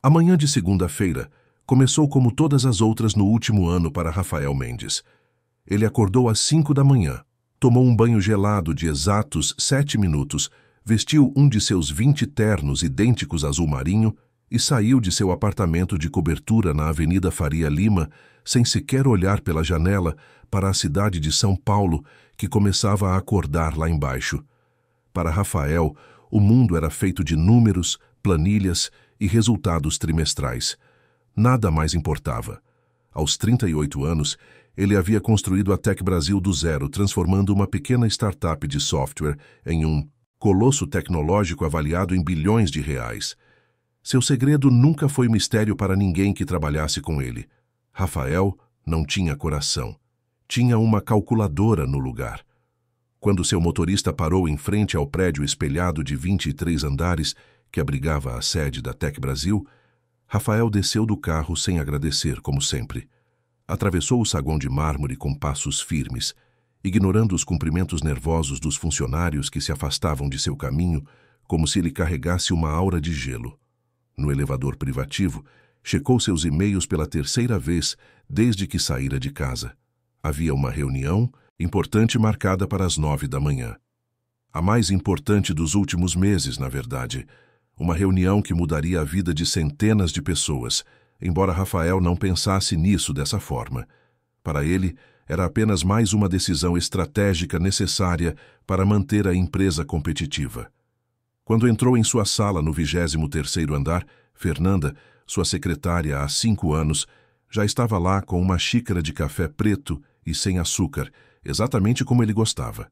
A manhã de segunda-feira começou como todas as outras no último ano para Rafael Mendes. Ele acordou às 5 da manhã, tomou um banho gelado de exatos 7 minutos, vestiu um de seus 20 ternos idênticos azul marinho e saiu de seu apartamento de cobertura na Avenida Faria Lima, sem sequer olhar pela janela para a cidade de São Paulo, que começava a acordar lá embaixo. Para Rafael, o mundo era feito de números, planilhas e resultados trimestrais. Nada mais importava. Aos 38 anos, ele havia construído a Tech Brasil do zero, transformando uma pequena startup de software em um colosso tecnológico avaliado em bilhões de reais. Seu segredo nunca foi mistério para ninguém que trabalhasse com ele. Rafael não tinha coração. Tinha uma calculadora no lugar. Quando seu motorista parou em frente ao prédio espelhado de 23 andares que abrigava a sede da Tech Brasil, Rafael desceu do carro sem agradecer, como sempre. Atravessou o saguão de mármore com passos firmes, ignorando os cumprimentos nervosos dos funcionários que se afastavam de seu caminho, como se ele carregasse uma aura de gelo. No elevador privativo, checou seus e-mails pela terceira vez desde que saíra de casa. Havia uma reunião importante marcada para as 9 da manhã. A mais importante dos últimos meses, na verdade. Uma reunião que mudaria a vida de centenas de pessoas, embora Rafael não pensasse nisso dessa forma. Para ele, era apenas mais uma decisão estratégica necessária para manter a empresa competitiva. Quando entrou em sua sala no 23º andar, Fernanda, sua secretária há 5 anos, já estava lá com uma xícara de café preto e sem açúcar, exatamente como ele gostava.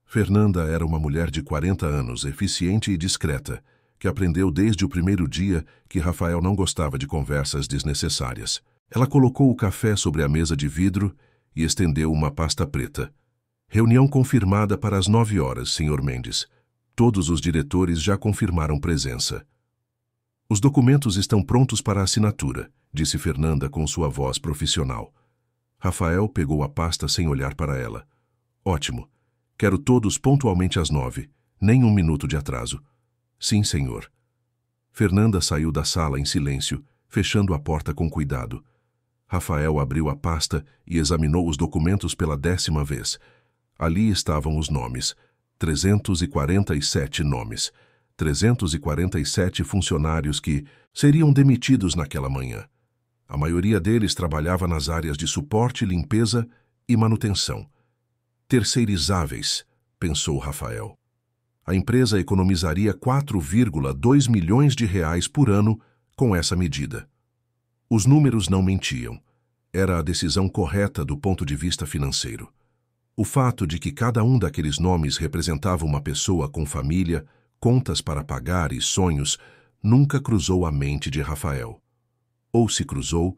Fernanda era uma mulher de 40 anos, eficiente e discreta, que aprendeu desde o primeiro dia que Rafael não gostava de conversas desnecessárias. Ela colocou o café sobre a mesa de vidro e estendeu uma pasta preta. Reunião confirmada para as 9 horas, Sr. Mendes. Todos os diretores já confirmaram presença. Os documentos estão prontos para assinatura, disse Fernanda com sua voz profissional. Rafael pegou a pasta sem olhar para ela. Ótimo. Quero todos pontualmente às 9, nem 1 minuto de atraso. Sim, senhor. Fernanda saiu da sala em silêncio, fechando a porta com cuidado. Rafael abriu a pasta e examinou os documentos pela 10ª vez. Ali estavam os nomes. 347 nomes. 347 funcionários que seriam demitidos naquela manhã. A maioria deles trabalhava nas áreas de suporte, limpeza e manutenção. Terceirizáveis, pensou Rafael. A empresa economizaria 4,2 milhões de reais por ano com essa medida. Os números não mentiam. Era a decisão correta do ponto de vista financeiro. O fato de que cada um daqueles nomes representava uma pessoa com família, contas para pagar e sonhos, nunca cruzou a mente de Rafael. Ou se cruzou,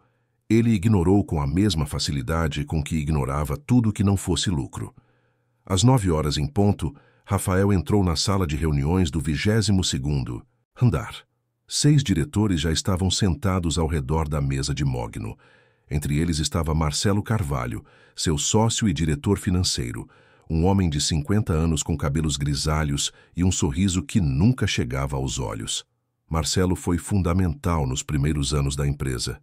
ele ignorou com a mesma facilidade com que ignorava tudo que não fosse lucro. Às 9 horas em ponto, Rafael entrou na sala de reuniões do 22º andar. 6 diretores já estavam sentados ao redor da mesa de mogno. Entre eles estava Marcelo Carvalho, seu sócio e diretor financeiro, um homem de 50 anos com cabelos grisalhos e um sorriso que nunca chegava aos olhos. Marcelo foi fundamental nos primeiros anos da empresa,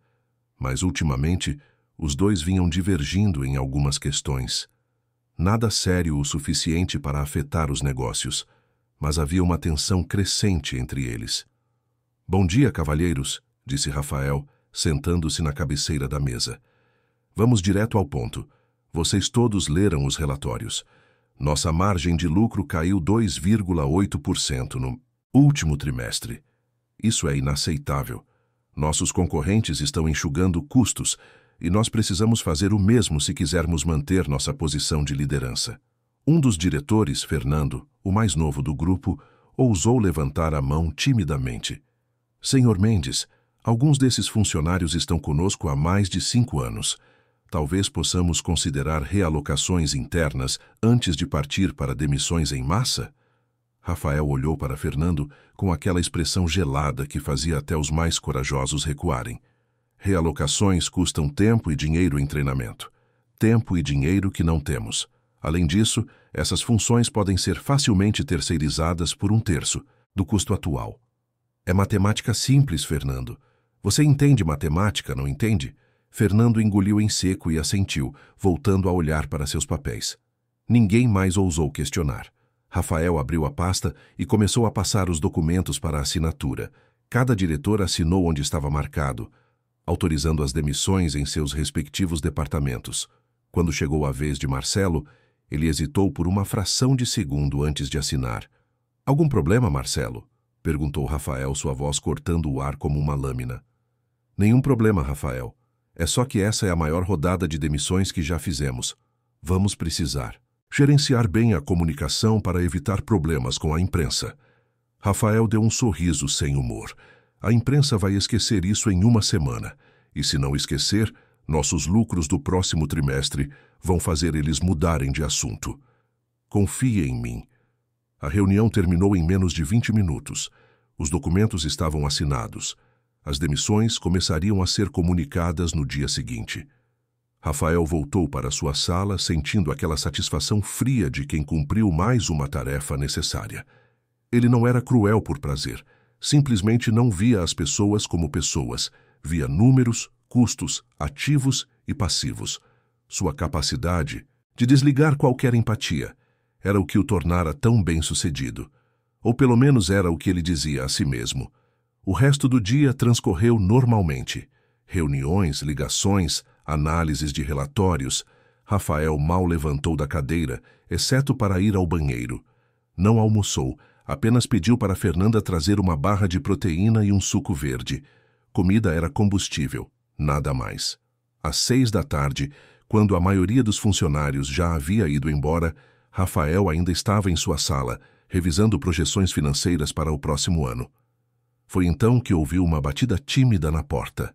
mas ultimamente os dois vinham divergindo em algumas questões. Nada sério o suficiente para afetar os negócios, mas havia uma tensão crescente entre eles. Bom dia, cavalheiros, disse Rafael, sentando-se na cabeceira da mesa. Vamos direto ao ponto. Vocês todos leram os relatórios. Nossa margem de lucro caiu 2,8% no último trimestre. Isso é inaceitável. Nossos concorrentes estão enxugando custos e nós precisamos fazer o mesmo se quisermos manter nossa posição de liderança. Um dos diretores, Fernando, o mais novo do grupo, ousou levantar a mão timidamente. Senhor Mendes, alguns desses funcionários estão conosco há mais de 5 anos. Talvez possamos considerar realocações internas antes de partir para demissões em massa? Rafael olhou para Fernando com aquela expressão gelada que fazia até os mais corajosos recuarem. Realocações custam tempo e dinheiro em treinamento. Tempo e dinheiro que não temos. Além disso, essas funções podem ser facilmente terceirizadas por 1/3 do custo atual. É matemática simples, Fernando. Você entende matemática, não entende? Fernando engoliu em seco e assentiu, voltando a olhar para seus papéis. Ninguém mais ousou questionar. Rafael abriu a pasta e começou a passar os documentos para a assinatura. Cada diretor assinou onde estava marcado, autorizando as demissões em seus respectivos departamentos. Quando chegou a vez de Marcelo, ele hesitou por uma fração de segundo antes de assinar. "Algum problema, Marcelo?" perguntou Rafael, sua voz cortando o ar como uma lâmina. "Nenhum problema, Rafael. É só que essa é a maior rodada de demissões que já fizemos. Vamos precisar gerenciar bem a comunicação para evitar problemas com a imprensa." Rafael deu um sorriso sem humor. "A imprensa vai esquecer isso em uma semana. E se não esquecer, nossos lucros do próximo trimestre vão fazer eles mudarem de assunto. Confie em mim." A reunião terminou em menos de 20 minutos. Os documentos estavam assinados. As demissões começariam a ser comunicadas no dia seguinte. Rafael voltou para sua sala, sentindo aquela satisfação fria de quem cumpriu mais uma tarefa necessária. Ele não era cruel por prazer. Simplesmente não via as pessoas como pessoas. Via números, custos, ativos e passivos. Sua capacidade de desligar qualquer empatia era o que o tornara tão bem-sucedido. Ou pelo menos era o que ele dizia a si mesmo. O resto do dia transcorreu normalmente. Reuniões, ligações, análises de relatórios. Rafael mal levantou da cadeira, exceto para ir ao banheiro. Não almoçou, apenas pediu para Fernanda trazer uma barra de proteína e um suco verde. Comida era combustível, nada mais. Às 6 da tarde, quando a maioria dos funcionários já havia ido embora, Rafael ainda estava em sua sala, revisando projeções financeiras para o próximo ano. Foi então que ouviu uma batida tímida na porta.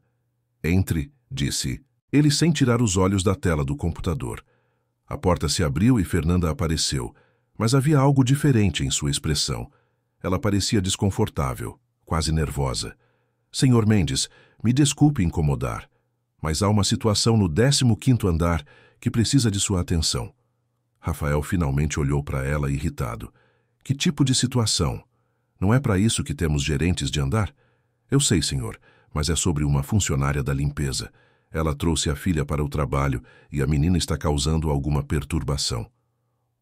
"Entre", disse ele sem tirar os olhos da tela do computador. A porta se abriu e Fernanda apareceu, mas havia algo diferente em sua expressão. Ela parecia desconfortável, quase nervosa. "Senhor Mendes, me desculpe incomodar, mas há uma situação no 15º andar que precisa de sua atenção." Rafael finalmente olhou para ela irritado. "Que tipo de situação? Não é para isso que temos gerentes de andar?" "Eu sei, senhor, mas é sobre uma funcionária da limpeza. Ela trouxe a filha para o trabalho e a menina está causando alguma perturbação."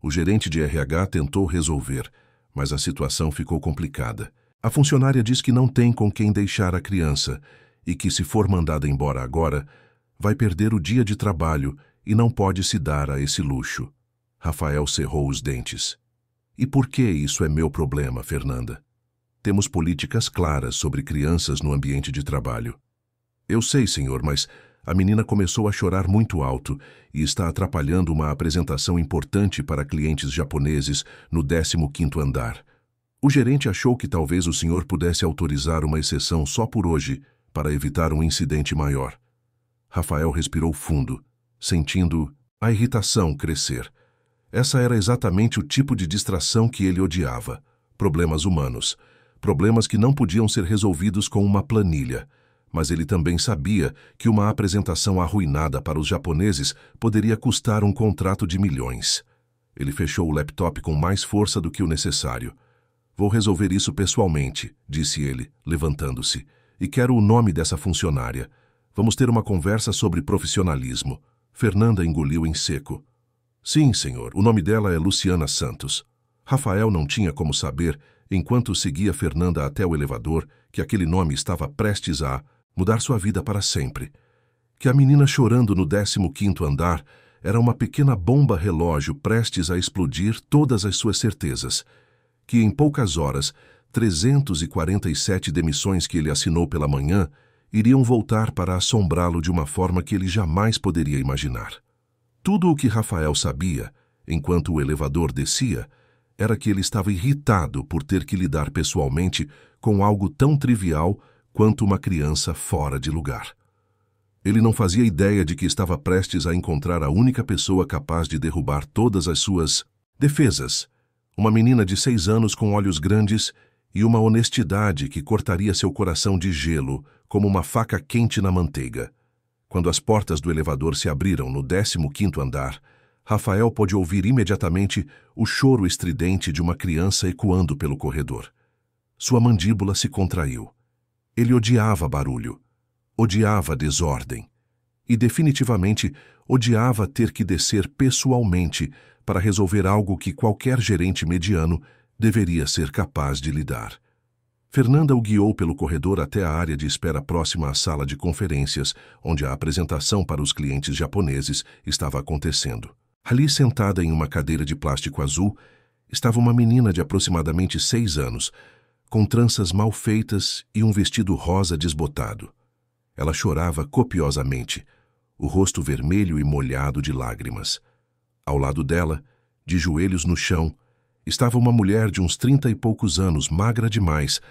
O gerente de RH tentou resolver, mas a situação ficou complicada. A funcionária diz que não tem com quem deixar a criança e que, se for mandada embora agora, vai perder o dia de trabalho e não pode se dar a esse luxo. Rafael cerrou os dentes. "E por que isso é meu problema, Fernanda? Temos políticas claras sobre crianças no ambiente de trabalho." "Eu sei, senhor, mas a menina começou a chorar muito alto e está atrapalhando uma apresentação importante para clientes japoneses no 15º andar. O gerente achou que talvez o senhor pudesse autorizar uma exceção só por hoje para evitar um incidente maior." Rafael respirou fundo, sentindo a irritação crescer. Essa era exatamente o tipo de distração que ele odiava. Problemas humanos. Problemas que não podiam ser resolvidos com uma planilha. Mas ele também sabia que uma apresentação arruinada para os japoneses poderia custar um contrato de milhões. Ele fechou o laptop com mais força do que o necessário. "Vou resolver isso pessoalmente", disse ele, levantando-se. "E quero o nome dessa funcionária. Vamos ter uma conversa sobre profissionalismo." Fernanda engoliu em seco. "Sim, senhor. O nome dela é Luciana Santos." Rafael não tinha como saber, enquanto seguia Fernanda até o elevador, que aquele nome estava prestes a mudar sua vida para sempre. Que a menina chorando no 15º andar era uma pequena bomba relógio prestes a explodir todas as suas certezas. Que em poucas horas, 347 demissões que ele assinou pela manhã iriam voltar para assombrá-lo de uma forma que ele jamais poderia imaginar. Tudo o que Rafael sabia, enquanto o elevador descia, era que ele estava irritado por ter que lidar pessoalmente com algo tão trivial quanto uma criança fora de lugar. Ele não fazia ideia de que estava prestes a encontrar a única pessoa capaz de derrubar todas as suas defesas. Uma menina de 6 anos com olhos grandes e uma honestidade que cortaria seu coração de gelo como uma faca quente na manteiga. Quando as portas do elevador se abriram no 15º andar, Rafael pôde ouvir imediatamente o choro estridente de uma criança ecoando pelo corredor. Sua mandíbula se contraiu. Ele odiava barulho, Odiava a desordem. E definitivamente odiava ter que descer pessoalmente para resolver algo que qualquer gerente mediano deveria ser capaz de lidar. Fernanda o guiou pelo corredor até a área de espera próxima à sala de conferências, onde a apresentação para os clientes japoneses estava acontecendo. Ali, sentada em uma cadeira de plástico azul, estava uma menina de aproximadamente 6 anos, com tranças mal feitas e um vestido rosa desbotado. Ela chorava copiosamente, o rosto vermelho e molhado de lágrimas. Ao lado dela, de joelhos no chão, estava uma mulher de uns 30 e poucos anos, magra demais,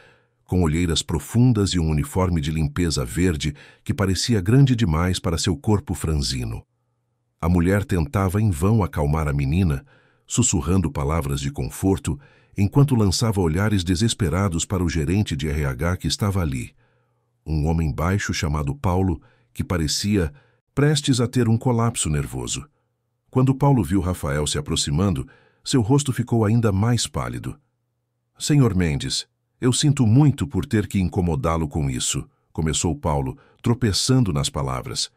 com olheiras profundas e um uniforme de limpeza verde que parecia grande demais para seu corpo franzino. A mulher tentava em vão acalmar a menina, sussurrando palavras de conforto, enquanto lançava olhares desesperados para o gerente de RH que estava ali. Um homem baixo chamado Paulo, que parecia prestes a ter um colapso nervoso. Quando Paulo viu Rafael se aproximando, seu rosto ficou ainda mais pálido. "Senhor Mendes, eu sinto muito por ter que incomodá-lo com isso", começou Paulo, tropeçando nas palavras.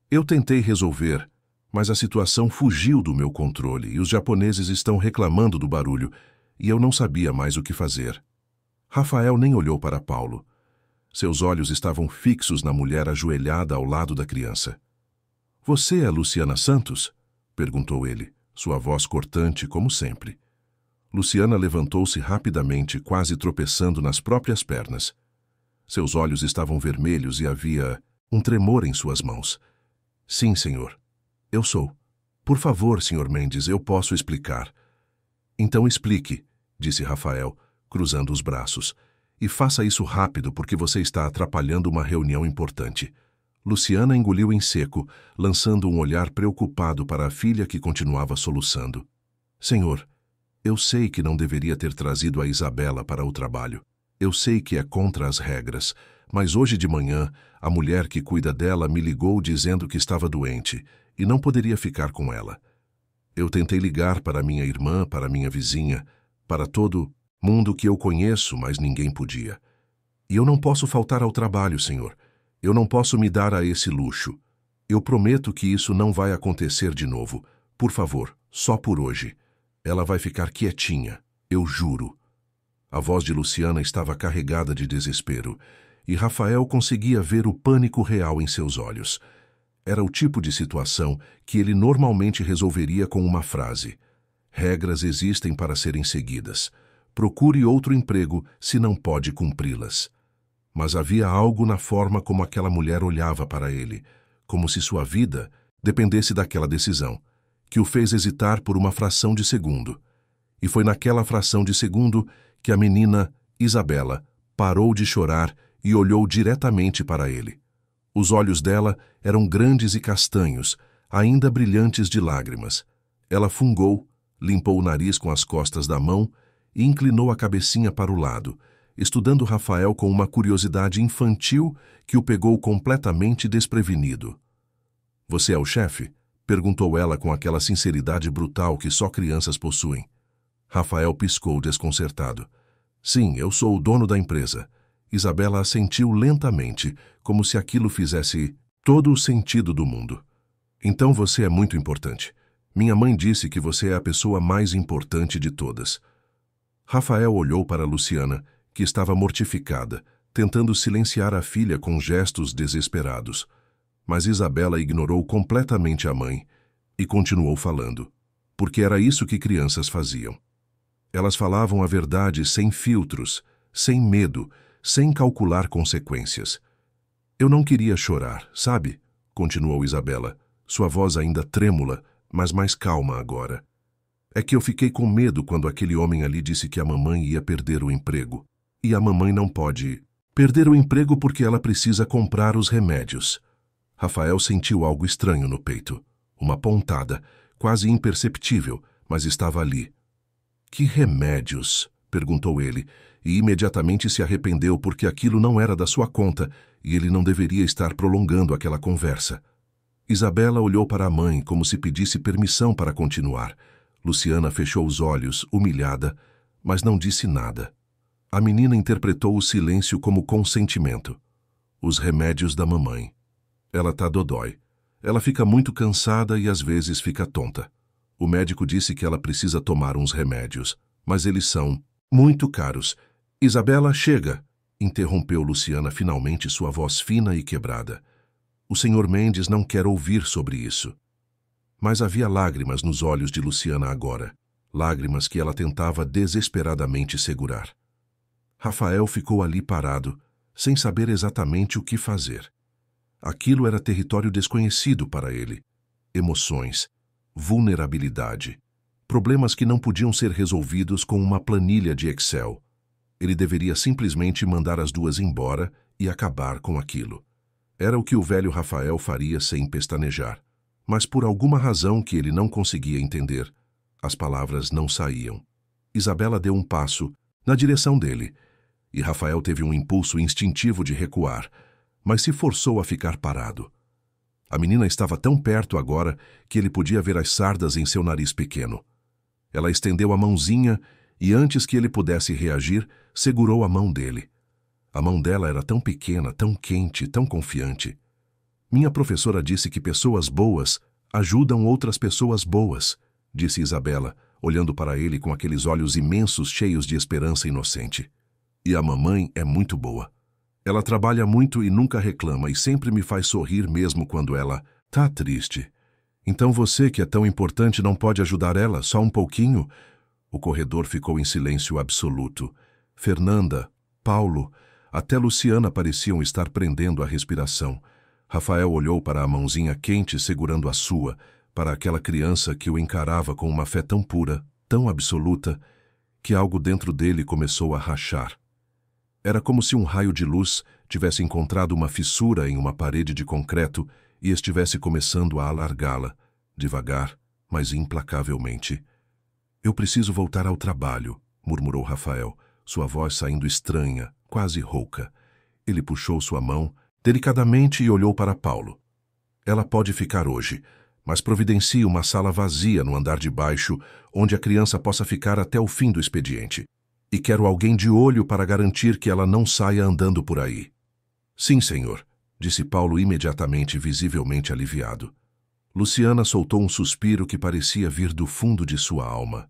"Eu tentei resolver, mas a situação fugiu do meu controle e os japoneses estão reclamando do barulho, e eu não sabia mais o que fazer." Rafael nem olhou para Paulo. Seus olhos estavam fixos na mulher ajoelhada ao lado da criança. "Você é Luciana Santos?" perguntou ele, sua voz cortante como sempre. Luciana levantou-se rapidamente, quase tropeçando nas próprias pernas. Seus olhos estavam vermelhos e havia um tremor em suas mãos. "Sim, senhor. Eu sou. Por favor, senhor Mendes, eu posso explicar." "Então explique", disse Rafael, cruzando os braços. "E faça isso rápido, porque você está atrapalhando uma reunião importante." Luciana engoliu em seco, lançando um olhar preocupado para a filha que continuava soluçando. "Senhor, eu sei que não deveria ter trazido a Isabela para o trabalho. Eu sei que é contra as regras, mas hoje de manhã a mulher que cuida dela me ligou dizendo que estava doente e não poderia ficar com ela. Eu tentei ligar para minha irmã, para minha vizinha, para todo mundo que eu conheço, mas ninguém podia. E eu não posso faltar ao trabalho, senhor. Eu não posso me dar a esse luxo. Eu prometo que isso não vai acontecer de novo. Por favor, só por hoje. Ela vai ficar quietinha, eu juro." A voz de Luciana estava carregada de desespero, e Rafael conseguia ver o pânico real em seus olhos. Era o tipo de situação que ele normalmente resolveria com uma frase: "Regras existem para serem seguidas. Procure outro emprego se não pode cumpri-las." Mas havia algo na forma como aquela mulher olhava para ele, como se sua vida dependesse daquela decisão, que o fez hesitar por uma fração de segundo. E foi naquela fração de segundo que a menina, Isabela, parou de chorar e olhou diretamente para ele. Os olhos dela eram grandes e castanhos, ainda brilhantes de lágrimas. Ela fungou, limpou o nariz com as costas da mão e inclinou a cabecinha para o lado, estudando Rafael com uma curiosidade infantil que o pegou completamente desprevenido. "Você é o chefe?" perguntou ela com aquela sinceridade brutal que só crianças possuem. Rafael piscou desconcertado. "Sim, eu sou o dono da empresa." Isabela assentiu lentamente, como se aquilo fizesse todo o sentido do mundo. "Então você é muito importante. Minha mãe disse que você é a pessoa mais importante de todas." Rafael olhou para Luciana, que estava mortificada, tentando silenciar a filha com gestos desesperados. Mas Isabela ignorou completamente a mãe e continuou falando, porque era isso que crianças faziam. Elas falavam a verdade sem filtros, sem medo, sem calcular consequências. "Eu não queria chorar, sabe?" continuou Isabela, sua voz ainda trêmula, mas mais calma agora. "É que eu fiquei com medo quando aquele homem ali disse que a mamãe ia perder o emprego. E a mamãe não pode perder o emprego porque ela precisa comprar os remédios." Rafael sentiu algo estranho no peito. Uma pontada, quase imperceptível, mas estava ali. "Que remédios?" perguntou ele, e imediatamente se arrependeu porque aquilo não era da sua conta e ele não deveria estar prolongando aquela conversa. Isabela olhou para a mãe como se pedisse permissão para continuar. Luciana fechou os olhos, humilhada, mas não disse nada. A menina interpretou o silêncio como consentimento. Os remédios da mamãe. Ela tá dodói. Ela fica muito cansada e às vezes fica tonta. O médico disse que ela precisa tomar uns remédios, mas eles são muito caros. Isabela, chega! Interrompeu Luciana finalmente, sua voz fina e quebrada. O Sr. Mendes não quer ouvir sobre isso. Mas havia lágrimas nos olhos de Luciana agora, lágrimas que ela tentava desesperadamente segurar. Rafael ficou ali parado, sem saber exatamente o que fazer. Aquilo era território desconhecido para ele. Emoções, vulnerabilidade, problemas que não podiam ser resolvidos com uma planilha de Excel. Ele deveria simplesmente mandar as duas embora e acabar com aquilo. Era o que o velho Rafael faria sem pestanejar. Mas por alguma razão que ele não conseguia entender, as palavras não saíam. Isabela deu um passo na direção dele, e Rafael teve um impulso instintivo de recuar, mas se forçou a ficar parado. A menina estava tão perto agora que ele podia ver as sardas em seu nariz pequeno. Ela estendeu a mãozinha e, antes que ele pudesse reagir, segurou a mão dele. A mão dela era tão pequena, tão quente, tão confiante. Minha professora disse que pessoas boas ajudam outras pessoas boas, disse Isabela, olhando para ele com aqueles olhos imensos cheios de esperança inocente. E a mamãe é muito boa. Ela trabalha muito e nunca reclama e sempre me faz sorrir mesmo quando ela tá triste. Então você, que é tão importante, não pode ajudar ela só um pouquinho? O corredor ficou em silêncio absoluto. Fernanda, Paulo, até Luciana pareciam estar prendendo a respiração. Rafael olhou para a mãozinha quente segurando a sua, para aquela criança que o encarava com uma fé tão pura, tão absoluta, que algo dentro dele começou a rachar. Era como se um raio de luz tivesse encontrado uma fissura em uma parede de concreto e estivesse começando a alargá-la, devagar, mas implacavelmente. Eu preciso voltar ao trabalho, murmurou Rafael, sua voz saindo estranha, quase rouca. Ele puxou sua mão delicadamente e olhou para Paulo. Ela pode ficar hoje, mas providencie uma sala vazia no andar de baixo, onde a criança possa ficar até o fim do expediente. E quero alguém de olho para garantir que ela não saia andando por aí. Sim, senhor, disse Paulo imediatamente, visivelmente aliviado. Luciana soltou um suspiro que parecia vir do fundo de sua alma.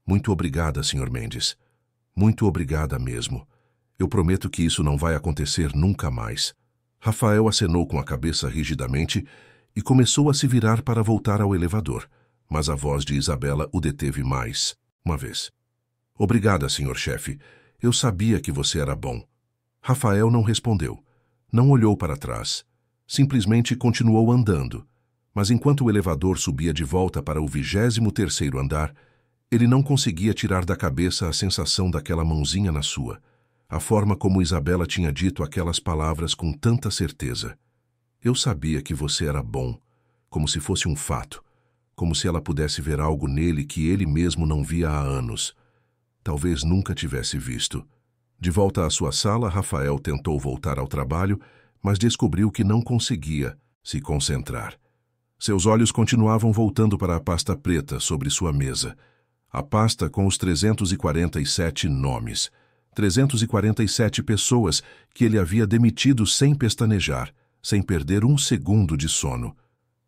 Muito obrigada, Sr. Mendes. Muito obrigada mesmo. Eu prometo que isso não vai acontecer nunca mais. Rafael acenou com a cabeça rigidamente e começou a se virar para voltar ao elevador, mas a voz de Isabela o deteve mais uma vez. Obrigada, senhor chefe. Eu sabia que você era bom. Rafael não respondeu. Não olhou para trás. Simplesmente continuou andando. Mas enquanto o elevador subia de volta para o 23º andar, ele não conseguia tirar da cabeça a sensação daquela mãozinha na sua. A forma como Isabela tinha dito aquelas palavras com tanta certeza. Eu sabia que você era bom, como se fosse um fato, como se ela pudesse ver algo nele que ele mesmo não via há anos. Talvez nunca tivesse visto. De volta à sua sala, Rafael tentou voltar ao trabalho, mas descobriu que não conseguia se concentrar. Seus olhos continuavam voltando para a pasta preta sobre sua mesa. A pasta com os 347 nomes. 347 pessoas que ele havia demitido sem pestanejar, sem perder um segundo de sono.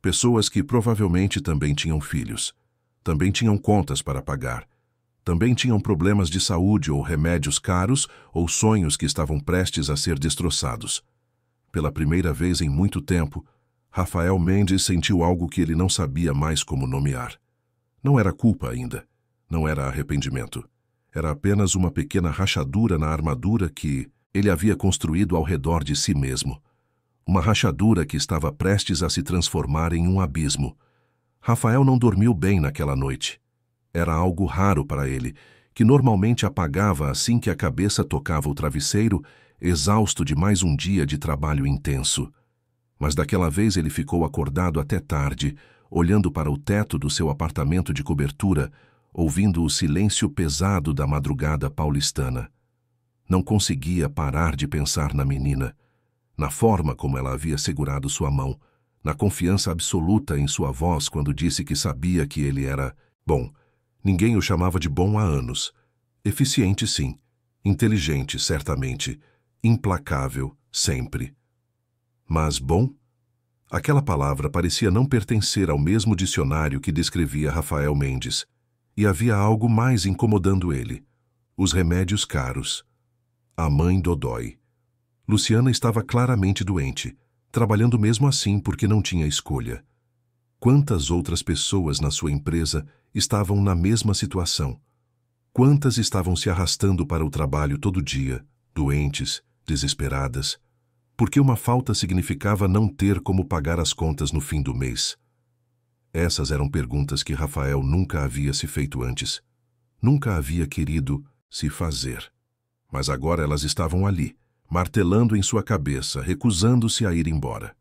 Pessoas que provavelmente também tinham filhos. Também tinham contas para pagar. Também tinham problemas de saúde ou remédios caros ou sonhos que estavam prestes a ser destroçados. Pela primeira vez em muito tempo, Rafael Mendes sentiu algo que ele não sabia mais como nomear. Não era culpa ainda. Não era arrependimento. Era apenas uma pequena rachadura na armadura que ele havia construído ao redor de si mesmo. Uma rachadura que estava prestes a se transformar em um abismo. Rafael não dormiu bem naquela noite. Era algo raro para ele, que normalmente apagava assim que a cabeça tocava o travesseiro, exausto de mais um dia de trabalho intenso. Mas daquela vez ele ficou acordado até tarde, olhando para o teto do seu apartamento de cobertura, ouvindo o silêncio pesado da madrugada paulistana. Não conseguia parar de pensar na menina, na forma como ela havia segurado sua mão, na confiança absoluta em sua voz quando disse que sabia que ele era bom. Ninguém o chamava de bom há anos. Eficiente, sim. Inteligente, certamente. Implacável, sempre. Mas bom? Aquela palavra parecia não pertencer ao mesmo dicionário que descrevia Rafael Mendes. E havia algo mais incomodando ele. Os remédios caros. A mãe dodói. Luciana estava claramente doente, trabalhando mesmo assim porque não tinha escolha. Quantas outras pessoas na sua empresa estavam na mesma situação? Quantas estavam se arrastando para o trabalho todo dia, doentes, desesperadas? Porque uma falta significava não ter como pagar as contas no fim do mês. Essas eram perguntas que Rafael nunca havia se feito antes. Nunca havia querido se fazer. Mas agora elas estavam ali, martelando em sua cabeça, recusando-se a ir embora.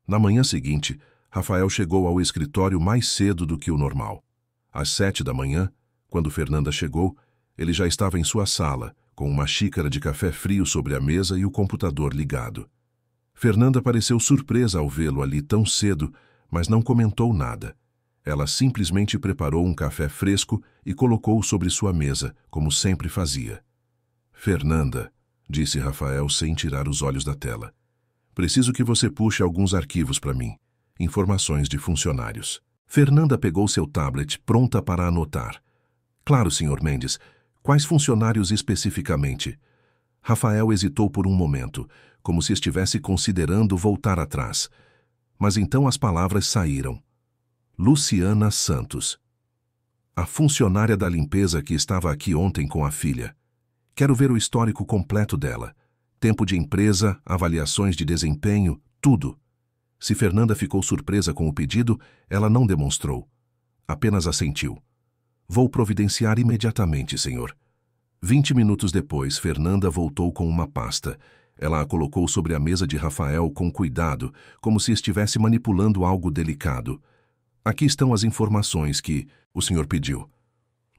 Na manhã seguinte, Rafael chegou ao escritório mais cedo do que o normal. Às 7 da manhã, quando Fernanda chegou, ele já estava em sua sala, com uma xícara de café frio sobre a mesa e o computador ligado. Fernanda pareceu surpresa ao vê-lo ali tão cedo, mas não comentou nada. Ela simplesmente preparou um café fresco e colocou-o sobre sua mesa, como sempre fazia. Fernanda, disse Rafael sem tirar os olhos da tela, preciso que você puxe alguns arquivos para mim. Informações de funcionários. Fernanda pegou seu tablet, pronta para anotar. Claro, Sr. Mendes. Quais funcionários especificamente? Rafael hesitou por um momento, como se estivesse considerando voltar atrás. Mas então as palavras saíram. Luciana Santos. A funcionária da limpeza que estava aqui ontem com a filha. Quero ver o histórico completo dela. Tempo de empresa, avaliações de desempenho, tudo. Se Fernanda ficou surpresa com o pedido, ela não demonstrou. Apenas assentiu. Vou providenciar imediatamente, senhor. 20 minutos depois, Fernanda voltou com uma pasta. Ela a colocou sobre a mesa de Rafael com cuidado, como se estivesse manipulando algo delicado. Aqui estão as informações que o senhor pediu.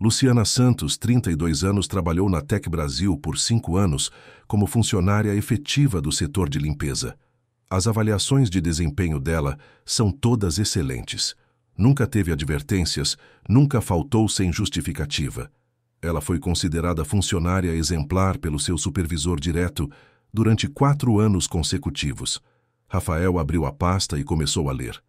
Luciana Santos, 32 anos, trabalhou na Tec Brasil por 5 anos como funcionária efetiva do setor de limpeza. As avaliações de desempenho dela são todas excelentes. Nunca teve advertências, nunca faltou sem justificativa. Ela foi considerada funcionária exemplar pelo seu supervisor direto durante 4 anos consecutivos. Rafael abriu a pasta e começou a ler.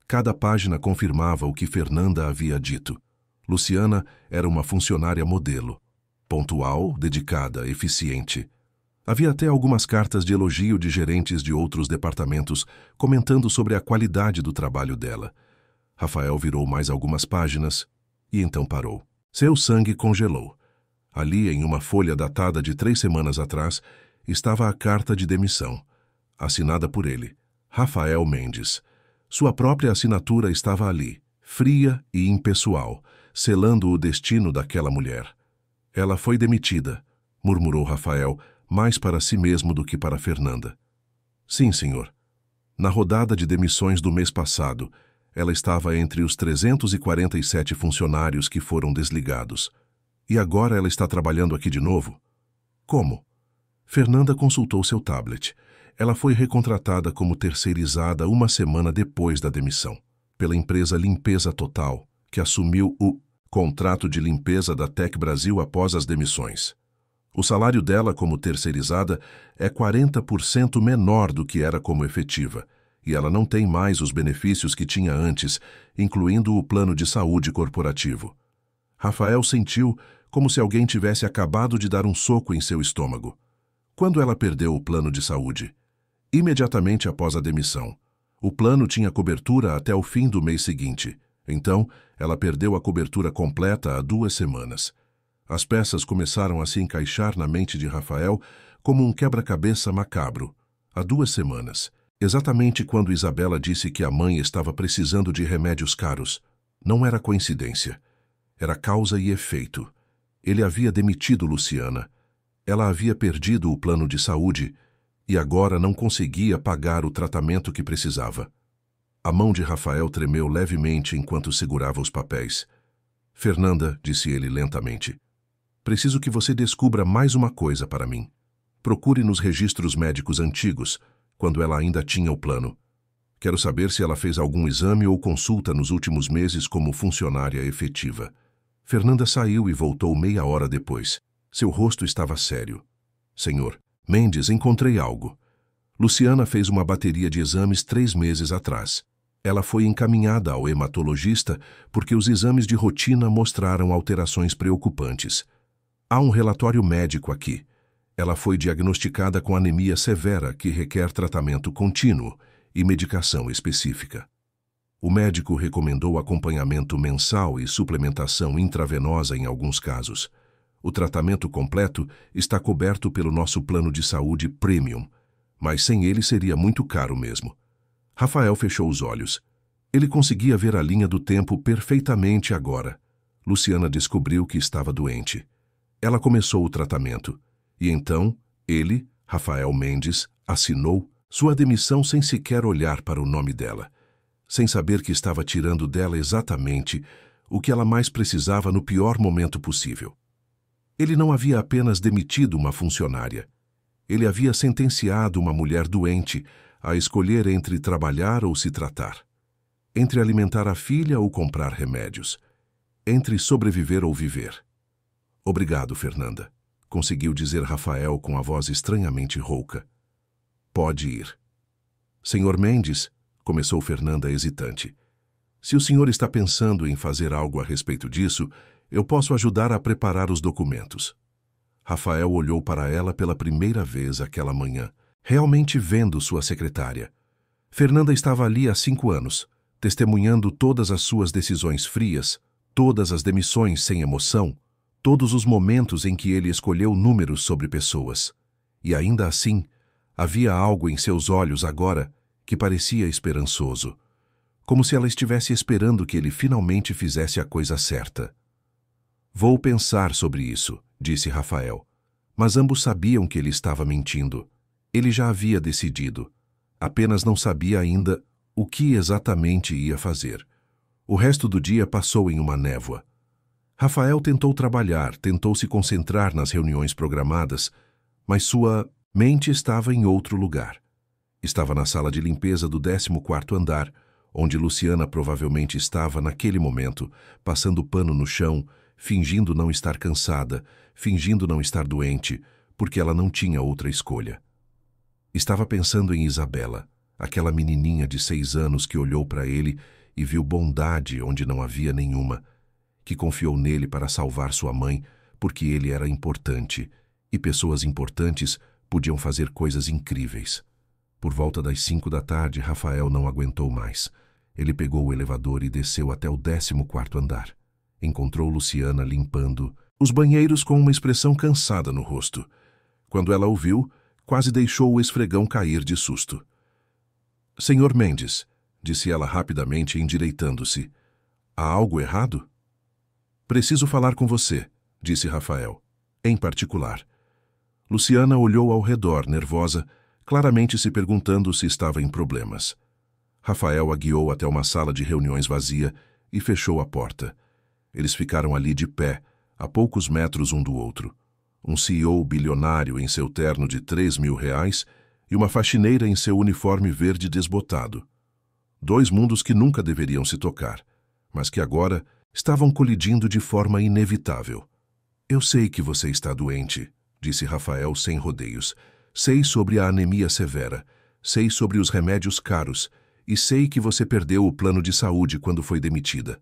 Cada página confirmava o que Fernanda havia dito. Luciana era uma funcionária modelo. Pontual, dedicada, eficiente. Havia até algumas cartas de elogio de gerentes de outros departamentos comentando sobre a qualidade do trabalho dela. Rafael virou mais algumas páginas e então parou. Seu sangue congelou. Ali, em uma folha datada de 3 semanas atrás, estava a carta de demissão, assinada por ele, Rafael Mendes. Sua própria assinatura estava ali, fria e impessoal, selando o destino daquela mulher. Ela foi demitida, murmurou Rafael, mais para si mesmo do que para Fernanda. Sim, senhor. Na rodada de demissões do mês passado, ela estava entre os 347 funcionários que foram desligados. E agora ela está trabalhando aqui de novo? Como? Fernanda consultou seu tablet. Ela foi recontratada como terceirizada 1 semana depois da demissão, pela empresa Limpeza Total, que assumiu o contrato de limpeza da Tec Brasil após as demissões. O salário dela como terceirizada é 40% menor do que era como efetiva, e ela não tem mais os benefícios que tinha antes, incluindo o plano de saúde corporativo. Rafael sentiu como se alguém tivesse acabado de dar um soco em seu estômago. Quando ela perdeu o plano de saúde? Imediatamente após a demissão. O plano tinha cobertura até o fim do mês seguinte. Então, ela perdeu a cobertura completa há 2 semanas. As peças começaram a se encaixar na mente de Rafael como um quebra-cabeça macabro. Há 2 semanas, exatamente quando Isabela disse que a mãe estava precisando de remédios caros. Não era coincidência. Era causa e efeito. Ele havia demitido Luciana. Ela havia perdido o plano de saúde e agora não conseguia pagar o tratamento que precisava. A mão de Rafael tremeu levemente enquanto segurava os papéis. Fernanda, disse ele lentamente, preciso que você descubra mais uma coisa para mim. Procure nos registros médicos antigos, quando ela ainda tinha o plano. Quero saber se ela fez algum exame ou consulta nos últimos meses como funcionária efetiva. Fernanda saiu e voltou meia hora depois. Seu rosto estava sério. Senhor Mendes, encontrei algo. Luciana fez uma bateria de exames 3 meses atrás. Ela foi encaminhada ao hematologista porque os exames de rotina mostraram alterações preocupantes. Há um relatório médico aqui. Ela foi diagnosticada com anemia severa que requer tratamento contínuo e medicação específica. O médico recomendou acompanhamento mensal e suplementação intravenosa em alguns casos. O tratamento completo está coberto pelo nosso plano de saúde Premium, mas sem ele seria muito caro mesmo. Rafael fechou os olhos. Ele conseguia ver a linha do tempo perfeitamente agora. Luciana descobriu que estava doente. Ela começou o tratamento. E então, ele, Rafael Mendes, assinou sua demissão sem sequer olhar para o nome dela, sem saber que estava tirando dela exatamente o que ela mais precisava no pior momento possível. Ele não havia apenas demitido uma funcionária. Ele havia sentenciado uma mulher doente a escolher entre trabalhar ou se tratar, entre alimentar a filha ou comprar remédios, entre sobreviver ou viver. Obrigado, Fernanda, conseguiu dizer Rafael com a voz estranhamente rouca. Pode ir. Senhor Mendes, começou Fernanda hesitante. Se o senhor está pensando em fazer algo a respeito disso, eu posso ajudar a preparar os documentos. Rafael olhou para ela pela primeira vez aquela manhã, realmente vendo sua secretária. Fernanda estava ali há 5 anos, testemunhando todas as suas decisões frias, todas as demissões sem emoção, todos os momentos em que ele escolheu números sobre pessoas. E ainda assim, havia algo em seus olhos agora que parecia esperançoso, como se ela estivesse esperando que ele finalmente fizesse a coisa certa. Vou pensar sobre isso, disse Rafael. Mas ambos sabiam que ele estava mentindo. Ele já havia decidido. Apenas não sabia ainda o que exatamente ia fazer. O resto do dia passou em uma névoa. Rafael tentou trabalhar, tentou se concentrar nas reuniões programadas, mas sua mente estava em outro lugar. Estava na sala de limpeza do 14º andar, onde Luciana provavelmente estava naquele momento, passando pano no chão, fingindo não estar cansada, fingindo não estar doente, porque ela não tinha outra escolha. Estava pensando em Isabela, aquela menininha de 6 anos que olhou para ele e viu bondade onde não havia nenhuma, que confiou nele para salvar sua mãe porque ele era importante, e pessoas importantes podiam fazer coisas incríveis. Por volta das 5 da tarde, Rafael não aguentou mais. Ele pegou o elevador e desceu até o 14º andar. Encontrou Luciana limpando os banheiros com uma expressão cansada no rosto. Quando ela o viu, quase deixou o esfregão cair de susto. Senhor Mendes, disse ela rapidamente, endireitando-se. Há algo errado? Preciso falar com você, disse Rafael. Em particular. Luciana olhou ao redor, nervosa, claramente se perguntando se estava em problemas. Rafael a guiou até uma sala de reuniões vazia e fechou a porta. Eles ficaram ali de pé, a poucos metros um do outro. Um CEO bilionário em seu terno de R$3.000 e uma faxineira em seu uniforme verde desbotado. 2 mundos que nunca deveriam se tocar, mas que agora estavam colidindo de forma inevitável. Eu sei que você está doente, disse Rafael sem rodeios. Sei sobre a anemia severa, sei sobre os remédios caros e sei que você perdeu o plano de saúde quando foi demitida.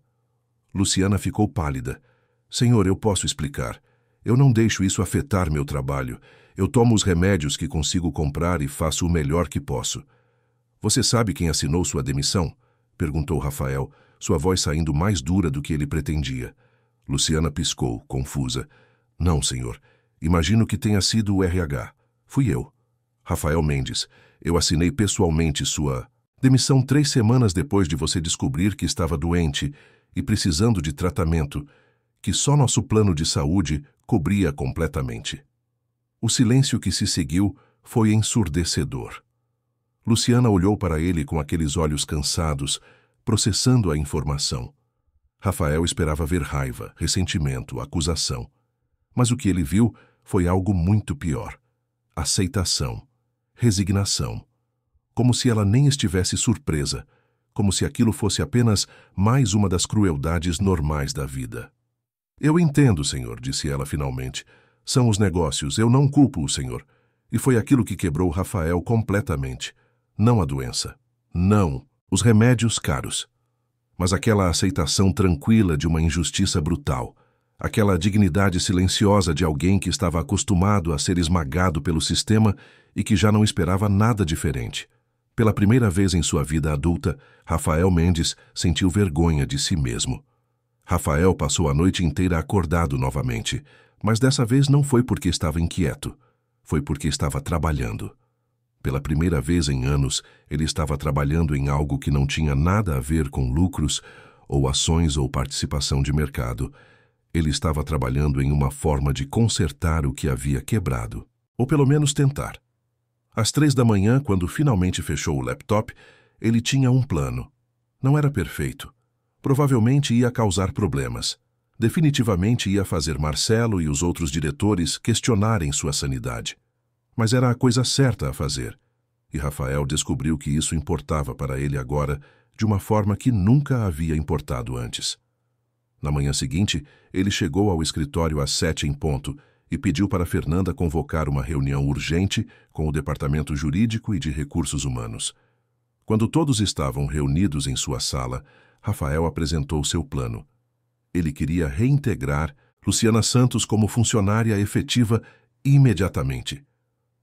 Luciana ficou pálida. Senhor, eu posso explicar. Eu não deixo isso afetar meu trabalho. Eu tomo os remédios que consigo comprar e faço o melhor que posso. Você sabe quem assinou sua demissão? Perguntou Rafael, sua voz saindo mais dura do que ele pretendia. Luciana piscou, confusa. Não, senhor. Imagino que tenha sido o RH. Fui eu. Rafael Mendes, eu assinei pessoalmente sua demissão 3 semanas depois de você descobrir que estava doente e precisando de tratamento, que só nosso plano de saúde cobria completamente. O silêncio que se seguiu foi ensurdecedor. Luciana olhou para ele com aqueles olhos cansados, processando a informação. Rafael esperava ver raiva, ressentimento, acusação. Mas o que ele viu foi algo muito pior. Aceitação, resignação. Como se ela nem estivesse surpresa, como se aquilo fosse apenas mais uma das crueldades normais da vida. Eu entendo, senhor, disse ela finalmente. São os negócios, eu não culpo o senhor. E foi aquilo que quebrou Rafael completamente. Não a doença. Não os remédios caros. Mas aquela aceitação tranquila de uma injustiça brutal. Aquela dignidade silenciosa de alguém que estava acostumado a ser esmagado pelo sistema e que já não esperava nada diferente. Pela primeira vez em sua vida adulta, Rafael Mendes sentiu vergonha de si mesmo. Rafael passou a noite inteira acordado novamente, mas dessa vez não foi porque estava inquieto, foi porque estava trabalhando. Pela primeira vez em anos, ele estava trabalhando em algo que não tinha nada a ver com lucros, ou ações ou participação de mercado. Ele estava trabalhando em uma forma de consertar o que havia quebrado, ou pelo menos tentar. Às 3 da manhã, quando finalmente fechou o laptop, ele tinha um plano. Não era perfeito. Provavelmente ia causar problemas. Definitivamente ia fazer Marcelo e os outros diretores questionarem sua sanidade. Mas era a coisa certa a fazer. E Rafael descobriu que isso importava para ele agora de uma forma que nunca havia importado antes. Na manhã seguinte, ele chegou ao escritório às 7 em ponto e pediu para Fernanda convocar uma reunião urgente com o Departamento Jurídico e de Recursos Humanos. Quando todos estavam reunidos em sua sala, Rafael apresentou seu plano. Ele queria reintegrar Luciana Santos como funcionária efetiva imediatamente.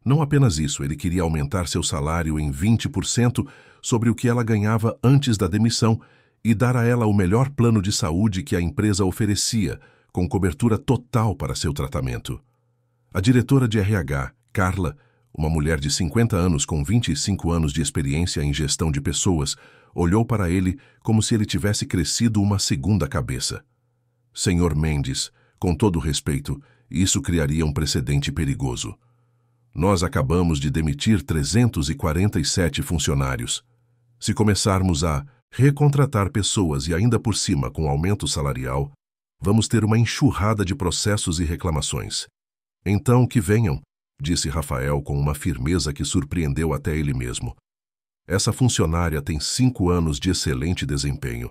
Não apenas isso, ele queria aumentar seu salário em 20% sobre o que ela ganhava antes da demissão e dar a ela o melhor plano de saúde que a empresa oferecia, com cobertura total para seu tratamento. A diretora de RH, Carla, uma mulher de 50 anos com 25 anos de experiência em gestão de pessoas, olhou para ele como se ele tivesse crescido uma segunda cabeça. Senhor Mendes, com todo respeito, isso criaria um precedente perigoso. Nós acabamos de demitir 347 funcionários. Se começarmos a recontratar pessoas e ainda por cima com aumento salarial, vamos ter uma enxurrada de processos e reclamações. Então, que venham, disse Rafael com uma firmeza que surpreendeu até ele mesmo. Essa funcionária tem 5 anos de excelente desempenho.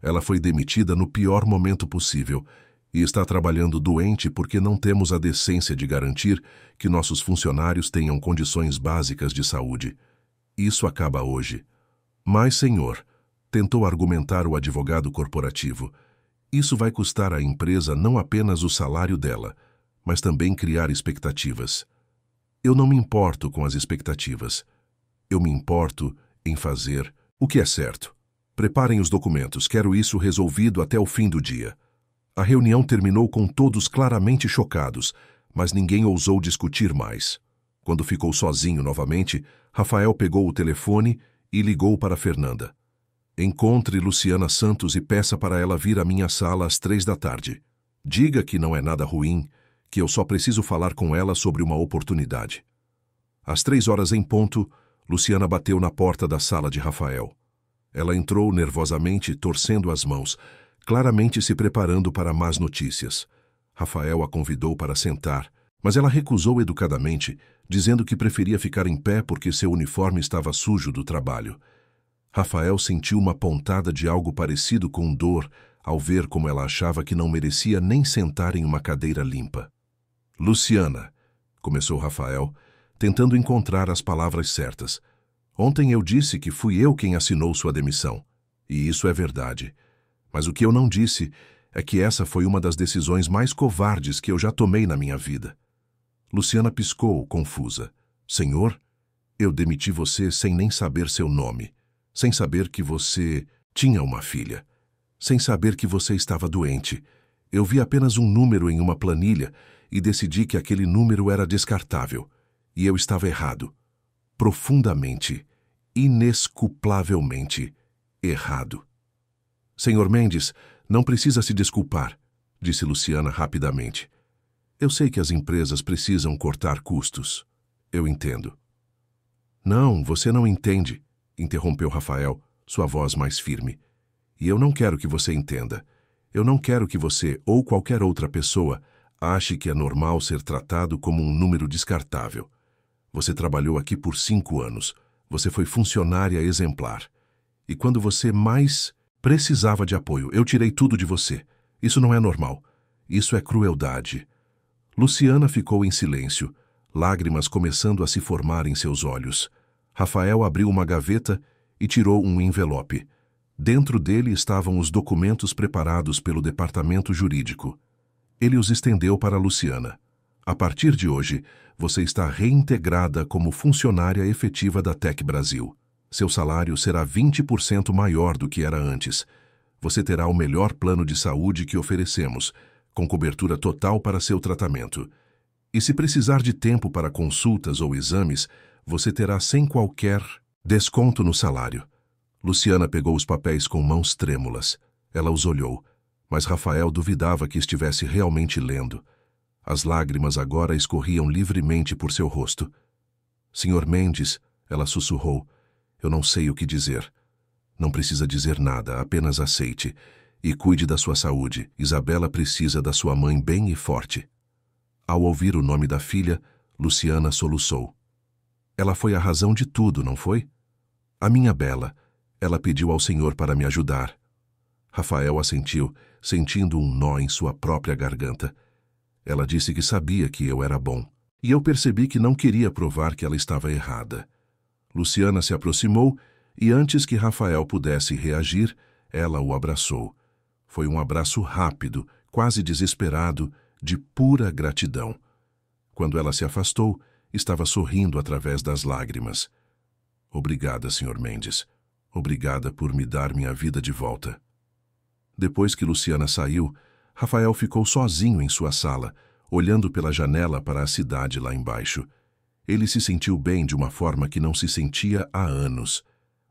Ela foi demitida no pior momento possível e está trabalhando doente porque não temos a decência de garantir que nossos funcionários tenham condições básicas de saúde. Isso acaba hoje. Mas, senhor, tentou argumentar o advogado corporativo, isso vai custar à empresa não apenas o salário dela, mas também criar expectativas. Eu não me importo com as expectativas. Eu me importo em fazer o que é certo. Preparem os documentos, quero isso resolvido até o fim do dia. A reunião terminou com todos claramente chocados, mas ninguém ousou discutir mais. Quando ficou sozinho novamente, Rafael pegou o telefone e ligou para Fernanda. Encontre Luciana Santos e peça para ela vir à minha sala às 3 da tarde. Diga que não é nada ruim, que eu só preciso falar com ela sobre uma oportunidade. Às 3 horas em ponto, Luciana bateu na porta da sala de Rafael. Ela entrou nervosamente, torcendo as mãos, claramente se preparando para más notícias. Rafael a convidou para sentar, mas ela recusou educadamente, dizendo que preferia ficar em pé porque seu uniforme estava sujo do trabalho. Rafael sentiu uma pontada de algo parecido com dor ao ver como ela achava que não merecia nem sentar em uma cadeira limpa. Luciana, começou Rafael, tentando encontrar as palavras certas. Ontem eu disse que fui eu quem assinou sua demissão. E isso é verdade. Mas o que eu não disse é que essa foi uma das decisões mais covardes que eu já tomei na minha vida. Luciana piscou, confusa. Senhor, eu demiti você sem nem saber seu nome, sem saber que você tinha uma filha, sem saber que você estava doente. Eu vi apenas um número em uma planilha e decidi que aquele número era descartável. E eu estava errado. Profundamente, inesculpavelmente errado. Senhor Mendes, não precisa se desculpar, disse Luciana rapidamente. Eu sei que as empresas precisam cortar custos. Eu entendo. Não, você não entende, interrompeu Rafael, sua voz mais firme. E eu não quero que você entenda. Eu não quero que você ou qualquer outra pessoa ache que é normal ser tratado como um número descartável. Você trabalhou aqui por 5 anos. Você foi funcionária exemplar. E quando você mais precisava de apoio, eu tirei tudo de você. Isso não é normal. Isso é crueldade. Luciana ficou em silêncio, lágrimas começando a se formar em seus olhos. Rafael abriu uma gaveta e tirou um envelope. Dentro dele estavam os documentos preparados pelo departamento jurídico. Ele os estendeu para Luciana. A partir de hoje, você está reintegrada como funcionária efetiva da Tec Brasil. Seu salário será 20% maior do que era antes. Você terá o melhor plano de saúde que oferecemos, com cobertura total para seu tratamento. E se precisar de tempo para consultas ou exames, você terá sem qualquer desconto no salário. Luciana pegou os papéis com mãos trêmulas. Ela os olhou, mas Rafael duvidava que estivesse realmente lendo. As lágrimas agora escorriam livremente por seu rosto. Senhor Mendes, ela sussurrou, eu não sei o que dizer. Não precisa dizer nada, apenas aceite. E cuide da sua saúde. Isabela precisa da sua mãe bem e forte. Ao ouvir o nome da filha, Luciana soluçou. Ela foi a razão de tudo, não foi? A minha Bela. Ela pediu ao Senhor para me ajudar. Rafael assentiu, sentindo um nó em sua própria garganta. Ela disse que sabia que eu era bom. E eu percebi que não queria provar que ela estava errada. Luciana se aproximou e antes que Rafael pudesse reagir, ela o abraçou. Foi um abraço rápido, quase desesperado, de pura gratidão. Quando ela se afastou, estava sorrindo através das lágrimas. Obrigada, Sr. Mendes. Obrigada por me dar minha vida de volta. Depois que Luciana saiu, Rafael ficou sozinho em sua sala, olhando pela janela para a cidade lá embaixo. Ele se sentiu bem de uma forma que não se sentia há anos.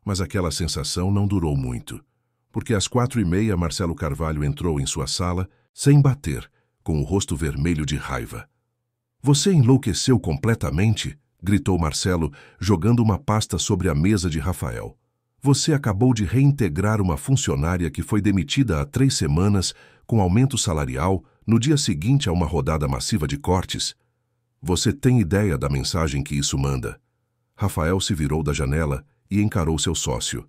Mas aquela sensação não durou muito, porque às 4h30 Marcelo Carvalho entrou em sua sala, sem bater, com o rosto vermelho de raiva. Você enlouqueceu completamente? Gritou Marcelo, jogando uma pasta sobre a mesa de Rafael. Você acabou de reintegrar uma funcionária que foi demitida há 3 semanas, com aumento salarial, no dia seguinte a uma rodada massiva de cortes. Você tem ideia da mensagem que isso manda? Rafael se virou da janela e encarou seu sócio.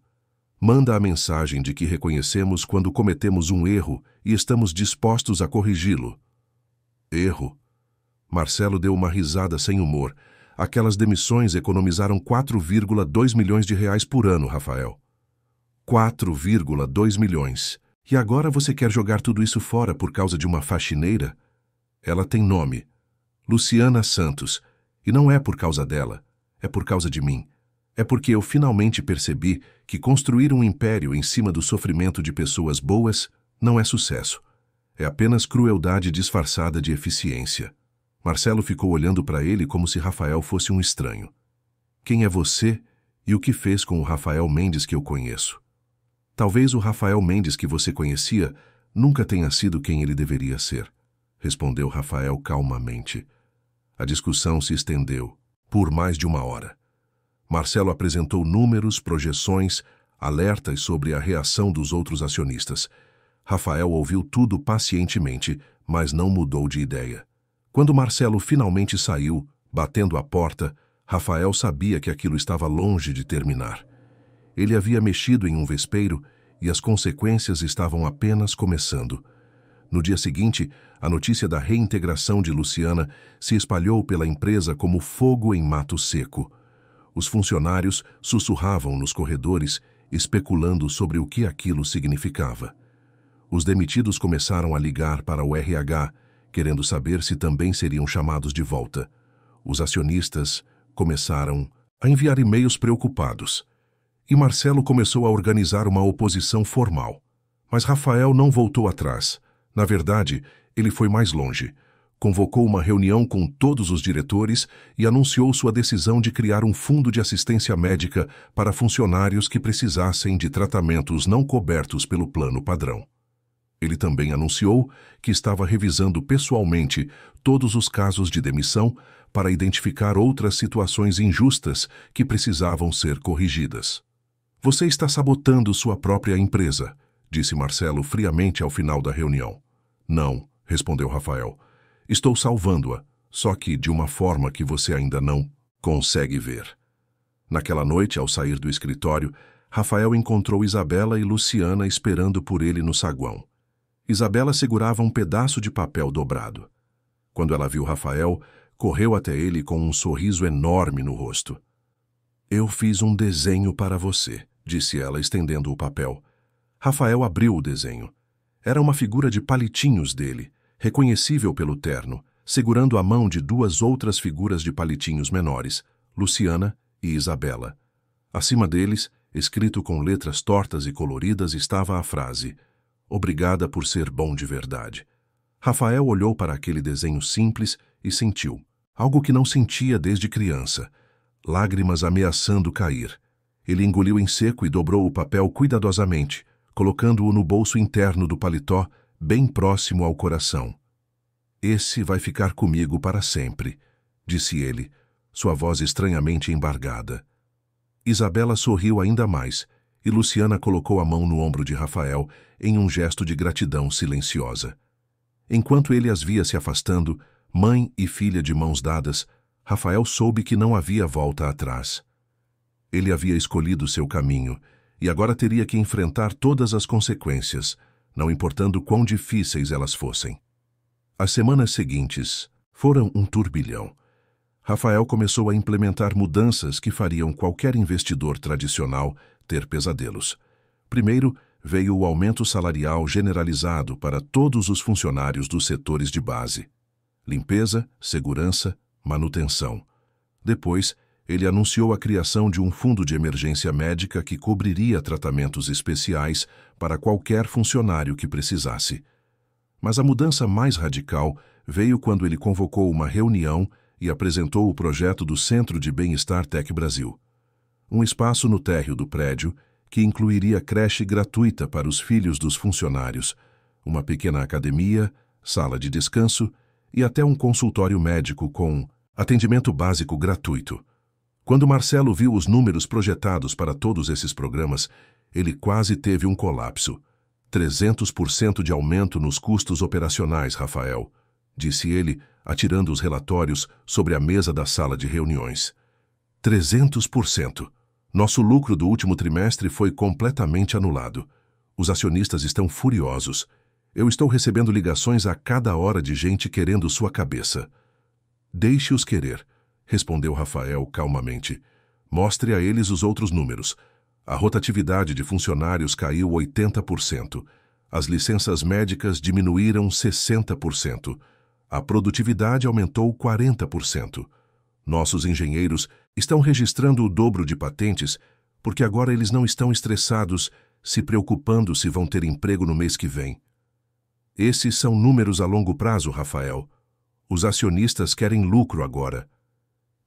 Manda a mensagem de que reconhecemos quando cometemos um erro e estamos dispostos a corrigi-lo. Erro? Marcelo deu uma risada sem humor. Aquelas demissões economizaram 4,2 milhões de reais por ano, Rafael. 4,2 milhões. E agora você quer jogar tudo isso fora por causa de uma faxineira? Ela tem nome. Luciana Santos. E não é por causa dela. É por causa de mim. É porque eu finalmente percebi que construir um império em cima do sofrimento de pessoas boas não é sucesso. É apenas crueldade disfarçada de eficiência. Marcelo ficou olhando para ele como se Rafael fosse um estranho. Quem é você e o que fez com o Rafael Mendes que eu conheço? Talvez o Rafael Mendes que você conhecia nunca tenha sido quem ele deveria ser, respondeu Rafael calmamente. A discussão se estendeu por mais de 1 hora. Marcelo apresentou números, projeções, alertas sobre a reação dos outros acionistas. Rafael ouviu tudo pacientemente, mas não mudou de ideia. Quando Marcelo finalmente saiu, batendo a porta, Rafael sabia que aquilo estava longe de terminar. Ele havia mexido em um vespeiro e as consequências estavam apenas começando. No dia seguinte, a notícia da reintegração de Luciana se espalhou pela empresa como fogo em mato seco. Os funcionários sussurravam nos corredores, especulando sobre o que aquilo significava. Os demitidos começaram a ligar para o RH, querendo saber se também seriam chamados de volta. Os acionistas começaram a enviar e-mails preocupados. E Marcelo começou a organizar uma oposição formal. Mas Rafael não voltou atrás. Na verdade, ele foi mais longe. Convocou uma reunião com todos os diretores e anunciou sua decisão de criar um fundo de assistência médica para funcionários que precisassem de tratamentos não cobertos pelo plano padrão. Ele também anunciou que estava revisando pessoalmente todos os casos de demissão para identificar outras situações injustas que precisavam ser corrigidas. Você está sabotando sua própria empresa, disse Marcelo friamente ao final da reunião. Não, respondeu Rafael. Estou salvando-a, só que de uma forma que você ainda não consegue ver. Naquela noite, ao sair do escritório, Rafael encontrou Isabela e Luciana esperando por ele no saguão. Isabela segurava um pedaço de papel dobrado. Quando ela viu Rafael, Correu até ele com um sorriso enorme no rosto. Eu fiz um desenho para você, disse ela, estendendo o papel. Rafael abriu o desenho. Era uma figura de palitinhos dele, reconhecível pelo terno, segurando a mão de duas outras figuras de palitinhos menores, Luciana e Isabela. Acima deles, escrito com letras tortas e coloridas, estava a frase: Obrigada por ser bom de verdade. Rafael olhou para aquele desenho simples e sentiu algo que não sentia desde criança: lágrimas ameaçando cair. Ele engoliu em seco e dobrou o papel cuidadosamente, colocando-o no bolso interno do paletó, bem próximo ao coração. Esse vai ficar comigo para sempre, disse ele, sua voz estranhamente embargada. Isabela sorriu ainda mais, e Luciana colocou a mão no ombro de Rafael em um gesto de gratidão silenciosa. Enquanto ele as via se afastando, mãe e filha de mãos dadas, Rafael soube que não havia volta atrás. Ele havia escolhido seu caminho, e agora teria que enfrentar todas as consequências, não importando quão difíceis elas fossem. As semanas seguintes foram um turbilhão. Rafael começou a implementar mudanças que fariam qualquer investidor tradicional ter pesadelos. Primeiro, veio o aumento salarial generalizado para todos os funcionários dos setores de base: limpeza, segurança, manutenção. Depois, ele anunciou a criação de um fundo de emergência médica que cobriria tratamentos especiais para qualquer funcionário que precisasse. Mas a mudança mais radical veio quando ele convocou uma reunião e apresentou o projeto do Centro de Bem-Estar Tec Brasil. Um espaço no térreo do prédio que incluiria creche gratuita para os filhos dos funcionários, uma pequena academia, sala de descanso e até um consultório médico com atendimento básico gratuito. Quando Marcelo viu os números projetados para todos esses programas, ele quase teve um colapso. 300% de aumento nos custos operacionais, Rafael, disse ele, atirando os relatórios sobre a mesa da sala de reuniões. 300%. Nosso lucro do último trimestre foi completamente anulado. Os acionistas estão furiosos. Eu estou recebendo ligações a cada hora de gente querendo sua cabeça. Deixe-os querer, respondeu Rafael calmamente. Mostre a eles os outros números. A rotatividade de funcionários caiu 80%. As licenças médicas diminuíram 60%. A produtividade aumentou 40%. Nossos engenheiros estão registrando o dobro de patentes porque agora eles não estão estressados, se preocupando se vão ter emprego no mês que vem. Esses são números a longo prazo, Rafael. Os acionistas querem lucro agora.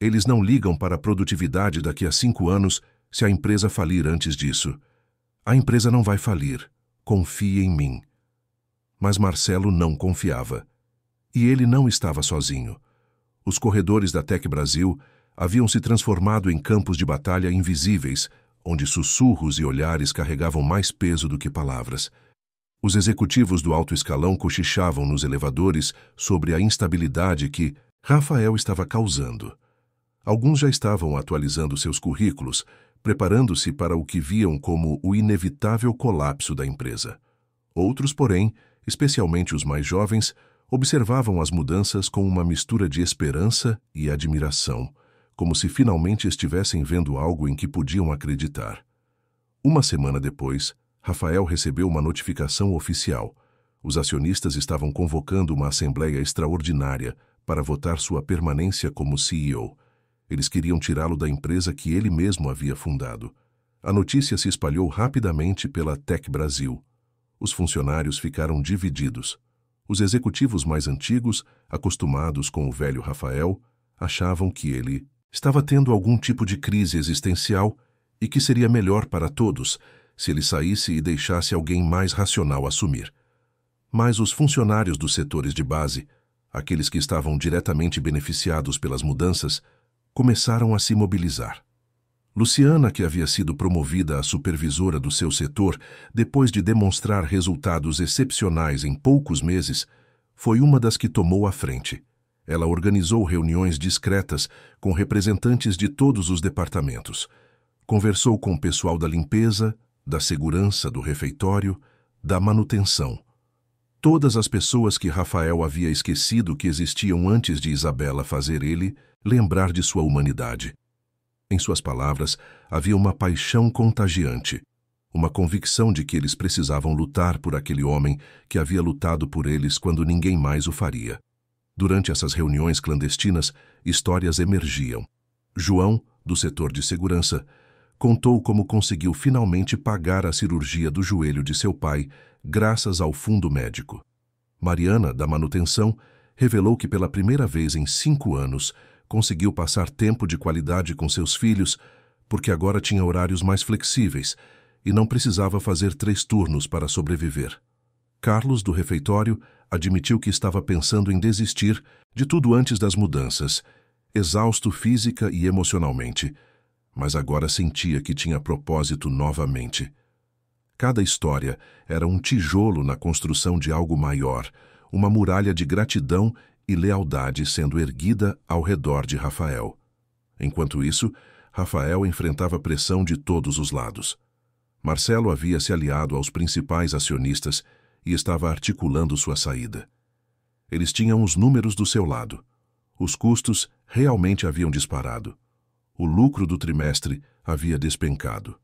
Eles não ligam para a produtividade daqui a 5 anos se a empresa falir antes disso. A empresa não vai falir. Confie em mim. Mas Marcelo não confiava. E ele não estava sozinho. Os corredores da Tec Brasil haviam se transformado em campos de batalha invisíveis, onde sussurros e olhares carregavam mais peso do que palavras. Os executivos do alto escalão cochichavam nos elevadores sobre a instabilidade que Rafael estava causando. Alguns já estavam atualizando seus currículos, preparando-se para o que viam como o inevitável colapso da empresa. Outros, porém, especialmente os mais jovens, observavam as mudanças com uma mistura de esperança e admiração, como se finalmente estivessem vendo algo em que podiam acreditar. Uma semana depois, Rafael recebeu uma notificação oficial. Os acionistas estavam convocando uma assembleia extraordinária para votar sua permanência como CEO. Eles queriam tirá-lo da empresa que ele mesmo havia fundado. A notícia se espalhou rapidamente pela Tec Brasil. Os funcionários ficaram divididos. Os executivos mais antigos, acostumados com o velho Rafael, achavam que ele estava tendo algum tipo de crise existencial e que seria melhor para todos se ele saísse e deixasse alguém mais racional assumir. Mas os funcionários dos setores de base, aqueles que estavam diretamente beneficiados pelas mudanças, começaram a se mobilizar. Luciana, que havia sido promovida a supervisora do seu setor depois de demonstrar resultados excepcionais em poucos meses, foi uma das que tomou a frente. Ela organizou reuniões discretas com representantes de todos os departamentos. Conversou com o pessoal da limpeza, da segurança do refeitório, da manutenção. Todas as pessoas que Rafael havia esquecido que existiam antes de Isabela fazer ele lembrar de sua humanidade. Em suas palavras, havia uma paixão contagiante, uma convicção de que eles precisavam lutar por aquele homem que havia lutado por eles quando ninguém mais o faria. Durante essas reuniões clandestinas, histórias emergiam. João, do setor de segurança, contou como conseguiu finalmente pagar a cirurgia do joelho de seu pai, graças ao fundo médico. Mariana, da manutenção, revelou que pela primeira vez em 5 anos conseguiu passar tempo de qualidade com seus filhos, porque agora tinha horários mais flexíveis e não precisava fazer 3 turnos para sobreviver. Carlos, do refeitório, admitiu que estava pensando em desistir de tudo antes das mudanças, exausto física e emocionalmente, mas agora sentia que tinha propósito novamente. Cada história era um tijolo na construção de algo maior, uma muralha de gratidão e lealdade sendo erguida ao redor de Rafael. Enquanto isso, Rafael enfrentava pressão de todos os lados. Marcelo havia se aliado aos principais acionistas e estava articulando sua saída. Eles tinham os números do seu lado. Os custos realmente haviam disparado. O lucro do trimestre havia despencado.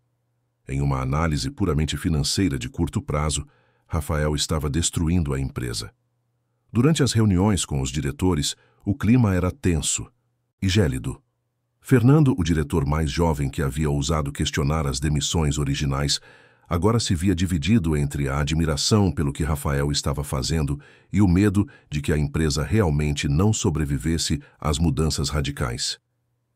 Em uma análise puramente financeira de curto prazo, Rafael estava destruindo a empresa. Durante as reuniões com os diretores, o clima era tenso e gélido. Fernando, o diretor mais jovem que havia ousado questionar as demissões originais, agora se via dividido entre a admiração pelo que Rafael estava fazendo e o medo de que a empresa realmente não sobrevivesse às mudanças radicais.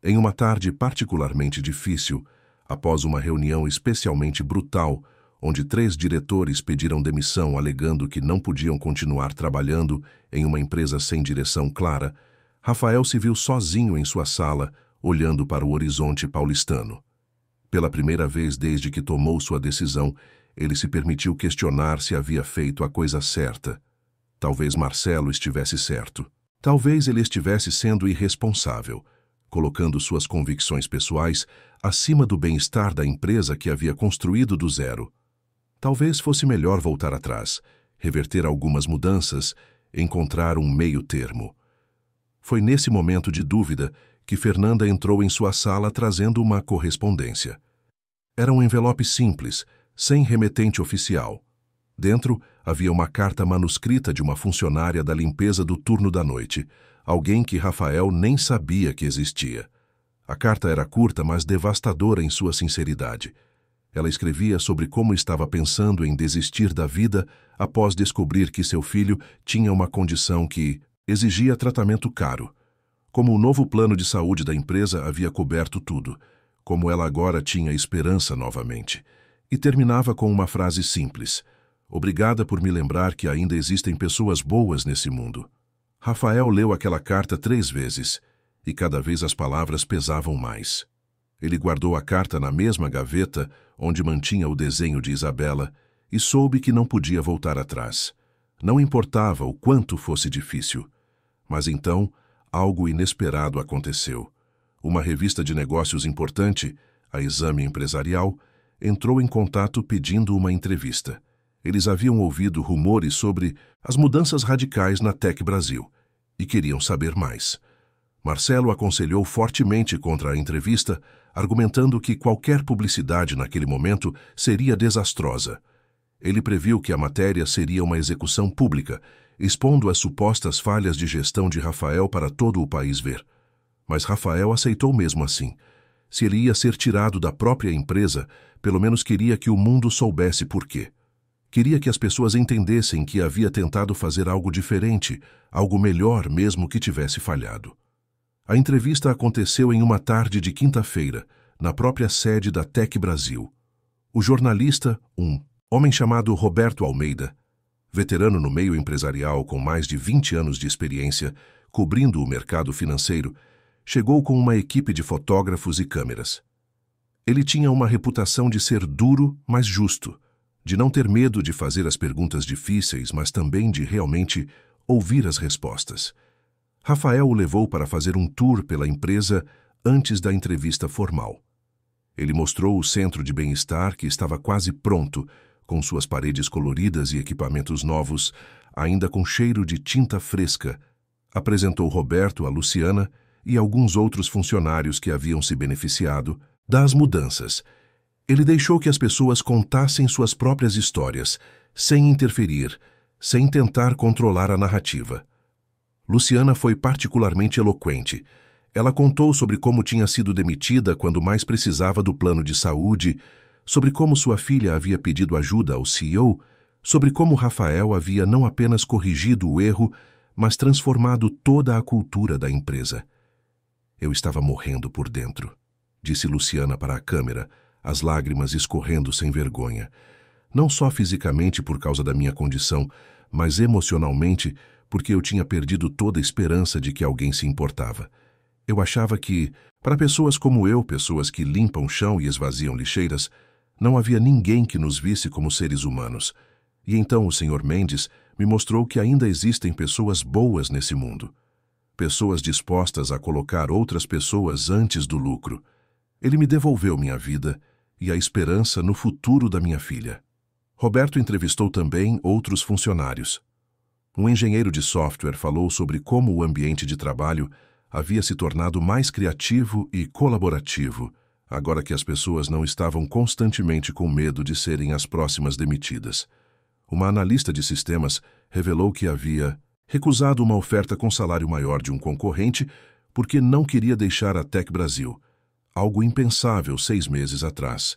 Em uma tarde particularmente difícil, após uma reunião especialmente brutal, onde 3 diretores pediram demissão alegando que não podiam continuar trabalhando em uma empresa sem direção clara, Rafael se viu sozinho em sua sala, olhando para o horizonte paulistano. Pela primeira vez desde que tomou sua decisão, ele se permitiu questionar se havia feito a coisa certa. Talvez Marcelo estivesse certo. Talvez ele estivesse sendo irresponsável, colocando suas convicções pessoais acima do bem-estar da empresa que havia construído do zero. Talvez fosse melhor voltar atrás, reverter algumas mudanças, encontrar um meio-termo. Foi nesse momento de dúvida que Fernanda entrou em sua sala trazendo uma correspondência. Era um envelope simples, sem remetente oficial. Dentro havia uma carta manuscrita de uma funcionária da limpeza do turno da noite, alguém que Rafael nem sabia que existia. A carta era curta, mas devastadora em sua sinceridade. Ela escrevia sobre como estava pensando em desistir da vida após descobrir que seu filho tinha uma condição que exigia tratamento caro. Como o novo plano de saúde da empresa havia coberto tudo, como ela agora tinha esperança novamente. E terminava com uma frase simples: "Obrigada por me lembrar que ainda existem pessoas boas nesse mundo." Rafael leu aquela carta 3 vezes, e cada vez as palavras pesavam mais. Ele guardou a carta na mesma gaveta onde mantinha o desenho de Isabela e soube que não podia voltar atrás. Não importava o quanto fosse difícil. Mas então, algo inesperado aconteceu. Uma revista de negócios importante, a Exame Empresarial, entrou em contato pedindo uma entrevista. Eles haviam ouvido rumores sobre as mudanças radicais na Tec Brasil e queriam saber mais. Marcelo aconselhou fortemente contra a entrevista, argumentando que qualquer publicidade naquele momento seria desastrosa. Ele previu que a matéria seria uma execução pública, expondo as supostas falhas de gestão de Rafael para todo o país ver. Mas Rafael aceitou mesmo assim. Se ele ia ser tirado da própria empresa, pelo menos queria que o mundo soubesse por quê. Queria que as pessoas entendessem que havia tentado fazer algo diferente, algo melhor mesmo que tivesse falhado. A entrevista aconteceu em uma tarde de quinta-feira, na própria sede da Tec Brasil. O jornalista, um homem chamado Roberto Almeida, veterano no meio empresarial com mais de 20 anos de experiência, cobrindo o mercado financeiro, chegou com uma equipe de fotógrafos e câmeras. Ele tinha uma reputação de ser duro, mas justo, de não ter medo de fazer as perguntas difíceis, mas também de realmente ouvir as respostas. Rafael o levou para fazer um tour pela empresa antes da entrevista formal. Ele mostrou o centro de bem-estar que estava quase pronto, com suas paredes coloridas e equipamentos novos, ainda com cheiro de tinta fresca, apresentou Roberto a Luciana e alguns outros funcionários que haviam se beneficiado das mudanças. Ele deixou que as pessoas contassem suas próprias histórias, sem interferir, sem tentar controlar a narrativa. Luciana foi particularmente eloquente. Ela contou sobre como tinha sido demitida quando mais precisava do plano de saúde, sobre como sua filha havia pedido ajuda ao CEO, sobre como Rafael havia não apenas corrigido o erro, mas transformado toda a cultura da empresa. Eu estava morrendo por dentro, disse Luciana para a câmera, as lágrimas escorrendo sem vergonha. Não só fisicamente por causa da minha condição, mas emocionalmente porque eu tinha perdido toda a esperança de que alguém se importava. Eu achava que, para pessoas como eu, pessoas que limpam o chão e esvaziam lixeiras, não havia ninguém que nos visse como seres humanos. E então o Sr. Mendes me mostrou que ainda existem pessoas boas nesse mundo. Pessoas dispostas a colocar outras pessoas antes do lucro. Ele me devolveu minha vida e a esperança no futuro da minha filha. Roberto entrevistou também outros funcionários. Um engenheiro de software falou sobre como o ambiente de trabalho havia se tornado mais criativo e colaborativo, agora que as pessoas não estavam constantemente com medo de serem as próximas demitidas. Uma analista de sistemas revelou que havia recusado uma oferta com salário maior de um concorrente porque não queria deixar a Tech Brasil, algo impensável 6 meses atrás.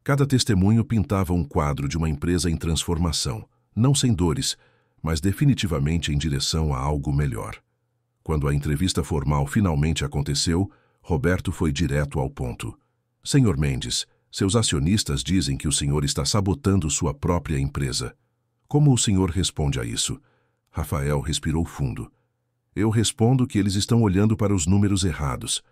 Cada testemunho pintava um quadro de uma empresa em transformação, não sem dores, mas definitivamente em direção a algo melhor. Quando a entrevista formal finalmente aconteceu, Roberto foi direto ao ponto. Sr. Mendes, seus acionistas dizem que o senhor está sabotando sua própria empresa. Como o senhor responde a isso? Rafael respirou fundo. Eu respondo que eles estão olhando para os números errados.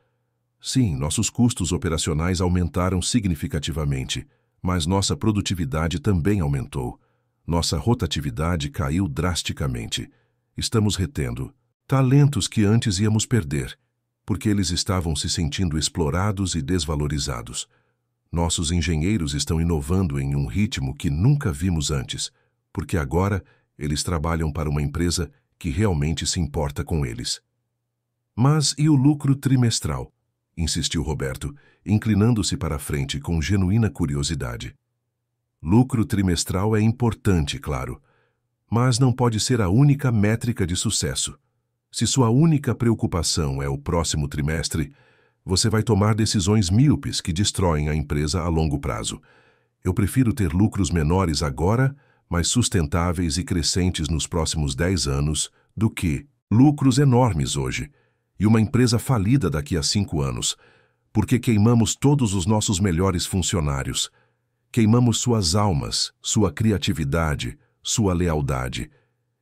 Sim, nossos custos operacionais aumentaram significativamente, mas nossa produtividade também aumentou. Nossa rotatividade caiu drasticamente. Estamos retendo talentos que antes íamos perder, porque eles estavam se sentindo explorados e desvalorizados. Nossos engenheiros estão inovando em um ritmo que nunca vimos antes, porque agora eles trabalham para uma empresa que realmente se importa com eles. Mas e o lucro trimestral? Insistiu Roberto, inclinando-se para a frente com genuína curiosidade. Lucro trimestral é importante, claro, mas não pode ser a única métrica de sucesso. Se sua única preocupação é o próximo trimestre, você vai tomar decisões míopes que destroem a empresa a longo prazo. Eu prefiro ter lucros menores agora, mas sustentáveis e crescentes nos próximos 10 anos, do que lucros enormes hoje e uma empresa falida daqui a 5 anos, porque queimamos todos os nossos melhores funcionários. Queimamos suas almas, sua criatividade, sua lealdade.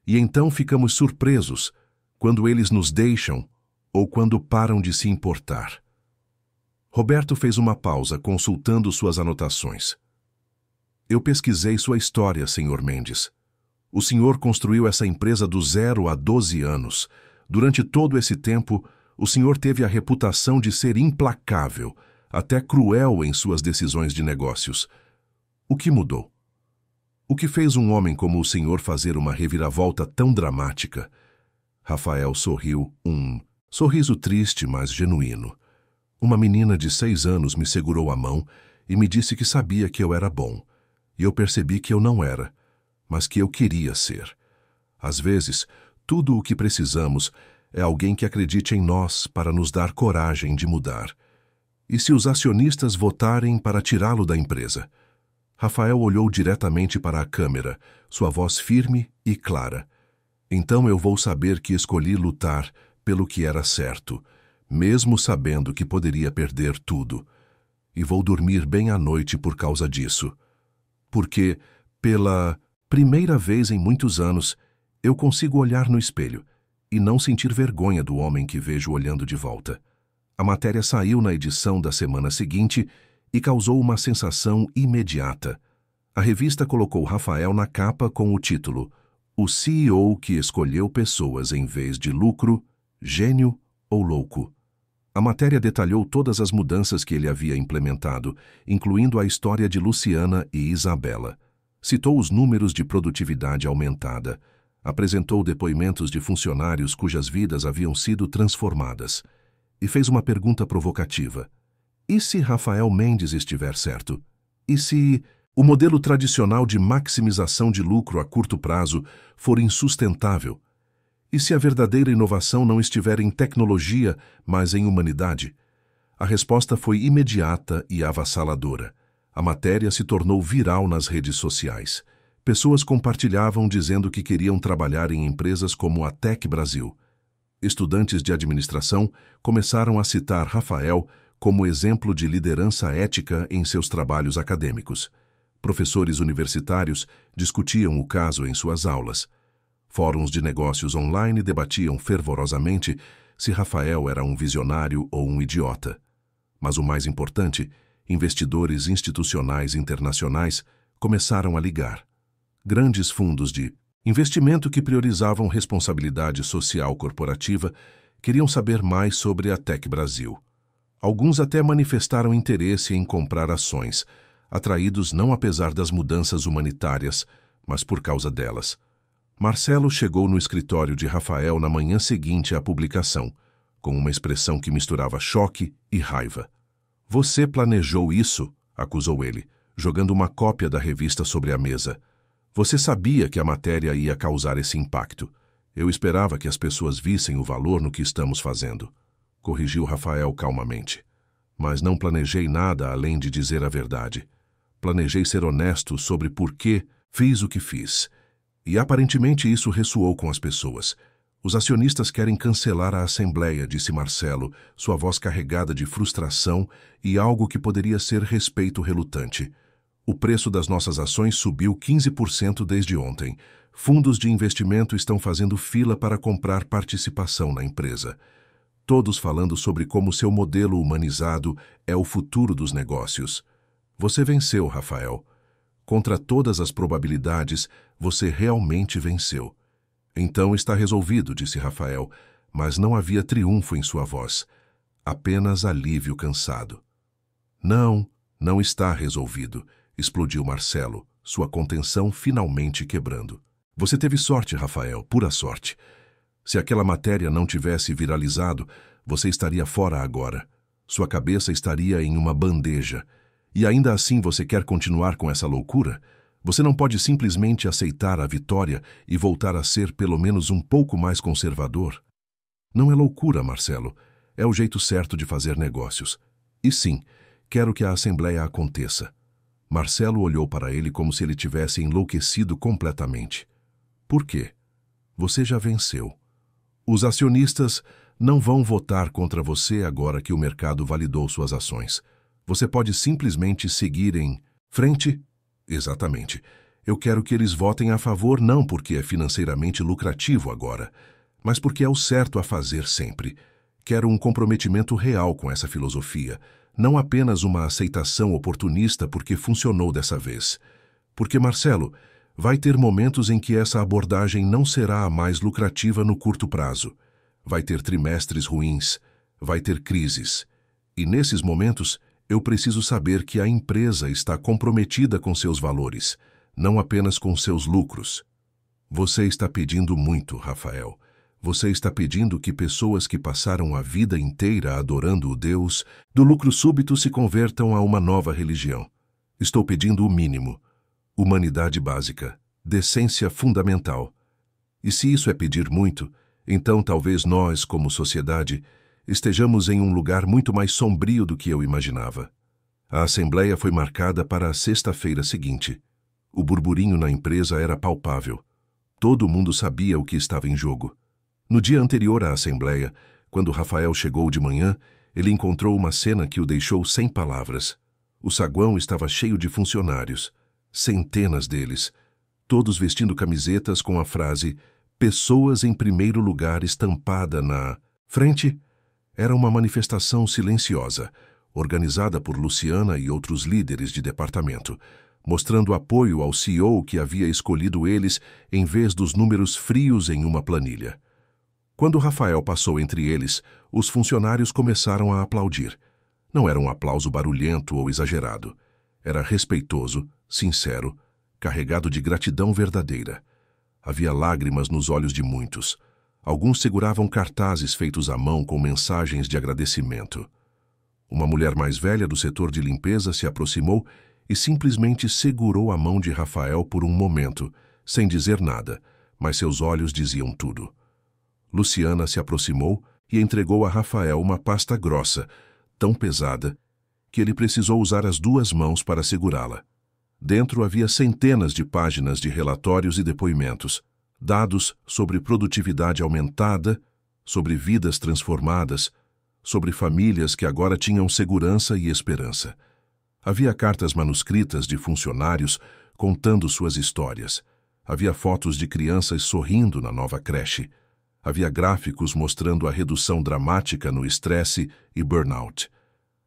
E então ficamos surpresos quando eles nos deixam ou quando param de se importar. Roberto fez uma pausa, consultando suas anotações. Eu pesquisei sua história, Sr. Mendes. O senhor construiu essa empresa do 0 a 12 anos. Durante todo esse tempo, o senhor teve a reputação de ser implacável, até cruel em suas decisões de negócios. O que mudou? O que fez um homem como o senhor fazer uma reviravolta tão dramática? Rafael sorriu, um sorriso triste, mas genuíno. Uma menina de 6 anos me segurou a mão e me disse que sabia que eu era bom. E eu percebi que eu não era, mas que eu queria ser. Às vezes, tudo o que precisamos é alguém que acredite em nós para nos dar coragem de mudar. E se os acionistas votarem para tirá-lo da empresa? Rafael olhou diretamente para a câmera, sua voz firme e clara. Então eu vou saber que escolhi lutar pelo que era certo, mesmo sabendo que poderia perder tudo. E vou dormir bem à noite por causa disso. Porque, pela primeira vez em muitos anos, eu consigo olhar no espelho e não sentir vergonha do homem que vejo olhando de volta. A matéria saiu na edição da semana seguinte e causou uma sensação imediata. A revista colocou Rafael na capa com o título O CEO que escolheu pessoas em vez de lucro, gênio ou louco. A matéria detalhou todas as mudanças que ele havia implementado, incluindo a história de Luciana e Isabela. Citou os números de produtividade aumentada. Apresentou depoimentos de funcionários cujas vidas haviam sido transformadas. E fez uma pergunta provocativa. E se Rafael Mendes estiver certo? E se o modelo tradicional de maximização de lucro a curto prazo for insustentável? E se a verdadeira inovação não estiver em tecnologia, mas em humanidade? A resposta foi imediata e avassaladora. A matéria se tornou viral nas redes sociais. Pessoas compartilhavam dizendo que queriam trabalhar em empresas como a Tech Brasil. Estudantes de administração começaram a citar Rafael como exemplo de liderança ética em seus trabalhos acadêmicos. Professores universitários discutiam o caso em suas aulas. Fóruns de negócios online debatiam fervorosamente se Rafael era um visionário ou um idiota. Mas o mais importante, investidores institucionais internacionais começaram a ligar. Grandes fundos de investimento que priorizavam responsabilidade social corporativa queriam saber mais sobre a Tech Brasil. Alguns até manifestaram interesse em comprar ações, atraídos não apesar das mudanças humanitárias, mas por causa delas. Marcelo chegou no escritório de Rafael na manhã seguinte à publicação, com uma expressão que misturava choque e raiva. "Você planejou isso?", acusou ele, jogando uma cópia da revista sobre a mesa. "Você sabia que a matéria ia causar esse impacto. Eu esperava que as pessoas vissem o valor no que estamos fazendo", corrigiu Rafael calmamente. "Mas não planejei nada além de dizer a verdade. Planejei ser honesto sobre por que fiz o que fiz. E aparentemente isso ressoou com as pessoas. Os acionistas querem cancelar a assembleia", disse Marcelo, sua voz carregada de frustração e algo que poderia ser respeito relutante. "O preço das nossas ações subiu 15% desde ontem. Fundos de investimento estão fazendo fila para comprar participação na empresa. Todos falando sobre como seu modelo humanizado é o futuro dos negócios. Você venceu, Rafael. Contra todas as probabilidades, você realmente venceu." "Então está resolvido", disse Rafael, mas não havia triunfo em sua voz. Apenas alívio cansado. Não está resolvido", explodiu Marcelo, sua contenção finalmente quebrando. "Você teve sorte, Rafael, pura sorte. Se aquela matéria não tivesse viralizado, você estaria fora agora. Sua cabeça estaria em uma bandeja. E ainda assim você quer continuar com essa loucura? Você não pode simplesmente aceitar a vitória e voltar a ser pelo menos um pouco mais conservador?" "Não é loucura, Marcelo. É o jeito certo de fazer negócios. E sim, quero que a assembleia aconteça." Marcelo olhou para ele como se ele tivesse enlouquecido completamente. "Por quê? Você já venceu. Os acionistas não vão votar contra você agora que o mercado validou suas ações. Você pode simplesmente seguir em frente?" "Exatamente. Eu quero que eles votem a favor não porque é financeiramente lucrativo agora, mas porque é o certo a fazer sempre. Quero um comprometimento real com essa filosofia, não apenas uma aceitação oportunista porque funcionou dessa vez. Porque, Marcelo, vai ter momentos em que essa abordagem não será a mais lucrativa no curto prazo. Vai ter trimestres ruins, vai ter crises. E nesses momentos, eu preciso saber que a empresa está comprometida com seus valores, não apenas com seus lucros." "Você está pedindo muito, Rafael. Você está pedindo que pessoas que passaram a vida inteira adorando o Deus do lucro súbito se convertam a uma nova religião. Estou pedindo o mínimo. Humanidade básica, decência fundamental. E se isso é pedir muito, então talvez nós, como sociedade, estejamos em um lugar muito mais sombrio do que eu imaginava." A assembleia foi marcada para a sexta-feira seguinte. O burburinho na empresa era palpável. Todo mundo sabia o que estava em jogo. No dia anterior à assembleia, quando Rafael chegou de manhã, ele encontrou uma cena que o deixou sem palavras. O saguão estava cheio de funcionários, centenas deles, todos vestindo camisetas com a frase "Pessoas em primeiro lugar" estampada na frente. Era uma manifestação silenciosa, organizada por Luciana e outros líderes de departamento, mostrando apoio ao CEO que havia escolhido eles em vez dos números frios em uma planilha. Quando Rafael passou entre eles, os funcionários começaram a aplaudir. Não era um aplauso barulhento ou exagerado. Era respeitoso, sincero, carregado de gratidão verdadeira. Havia lágrimas nos olhos de muitos. Alguns seguravam cartazes feitos à mão com mensagens de agradecimento. Uma mulher mais velha do setor de limpeza se aproximou e simplesmente segurou a mão de Rafael por um momento, sem dizer nada, mas seus olhos diziam tudo. Luciana se aproximou e entregou a Rafael uma pasta grossa, tão pesada, que ele precisou usar as duas mãos para segurá-la. Dentro havia centenas de páginas de relatórios e depoimentos, dados sobre produtividade aumentada, sobre vidas transformadas, sobre famílias que agora tinham segurança e esperança. Havia cartas manuscritas de funcionários contando suas histórias. Havia fotos de crianças sorrindo na nova creche. Havia gráficos mostrando a redução dramática no estresse e burnout.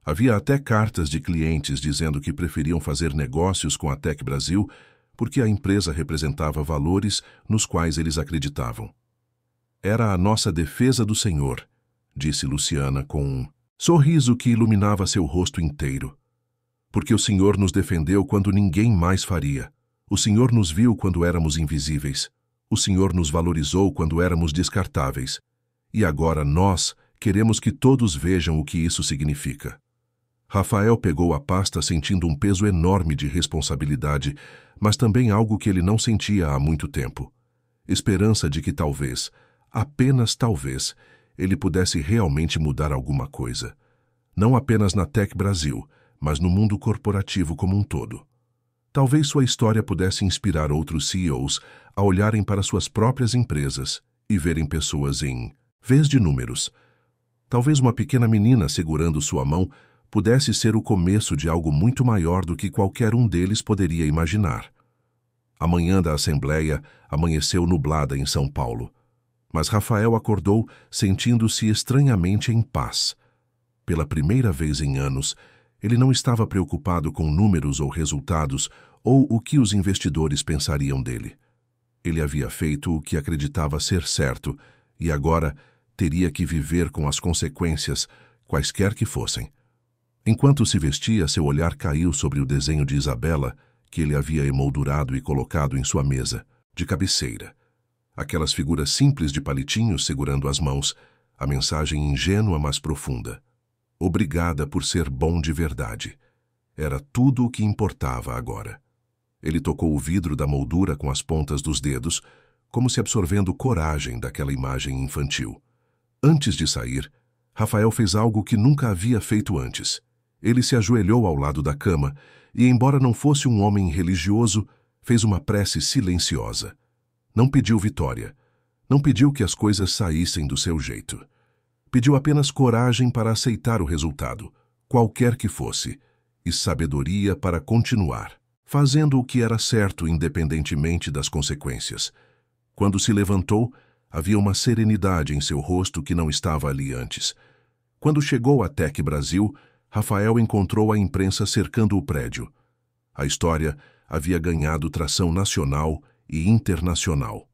Havia até cartas de clientes dizendo que preferiam fazer negócios com a Tech Brasil porque a empresa representava valores nos quais eles acreditavam. Era a nossa defesa do Senhor, disse Luciana com um sorriso que iluminava seu rosto inteiro. Porque o Senhor nos defendeu quando ninguém mais faria. O Senhor nos viu quando éramos invisíveis. O Senhor nos valorizou quando éramos descartáveis. E agora nós queremos que todos vejam o que isso significa. Rafael pegou a pasta sentindo um peso enorme de responsabilidade, mas também algo que ele não sentia há muito tempo. Esperança de que talvez, apenas talvez, ele pudesse realmente mudar alguma coisa. Não apenas na Tech Brasil, mas no mundo corporativo como um todo. Talvez sua história pudesse inspirar outros CEOs a olharem para suas próprias empresas e verem pessoas em vez de números. Talvez uma pequena menina segurando sua mão pudesse ser o começo de algo muito maior do que qualquer um deles poderia imaginar. A manhã da assembleia amanheceu nublada em São Paulo, mas Rafael acordou sentindo-se estranhamente em paz. Pela primeira vez em anos, ele não estava preocupado com números ou resultados ou o que os investidores pensariam dele. Ele havia feito o que acreditava ser certo e agora teria que viver com as consequências, quaisquer que fossem. Enquanto se vestia, seu olhar caiu sobre o desenho de Isabela, que ele havia emoldurado e colocado em sua mesa, de cabeceira. Aquelas figuras simples de palitinhos segurando as mãos, a mensagem ingênua mas profunda. Obrigada por ser bom de verdade. Era tudo o que importava agora. Ele tocou o vidro da moldura com as pontas dos dedos, como se absorvendo coragem daquela imagem infantil. Antes de sair, Rafael fez algo que nunca havia feito antes. Ele se ajoelhou ao lado da cama e, embora não fosse um homem religioso, fez uma prece silenciosa. Não pediu vitória. Não pediu que as coisas saíssem do seu jeito. Pediu apenas coragem para aceitar o resultado, qualquer que fosse, e sabedoria para continuar, fazendo o que era certo independentemente das consequências. Quando se levantou, havia uma serenidade em seu rosto que não estava ali antes. Quando chegou à Tech Brasil, Rafael encontrou a imprensa cercando o prédio. A história havia ganhado tração nacional e internacional.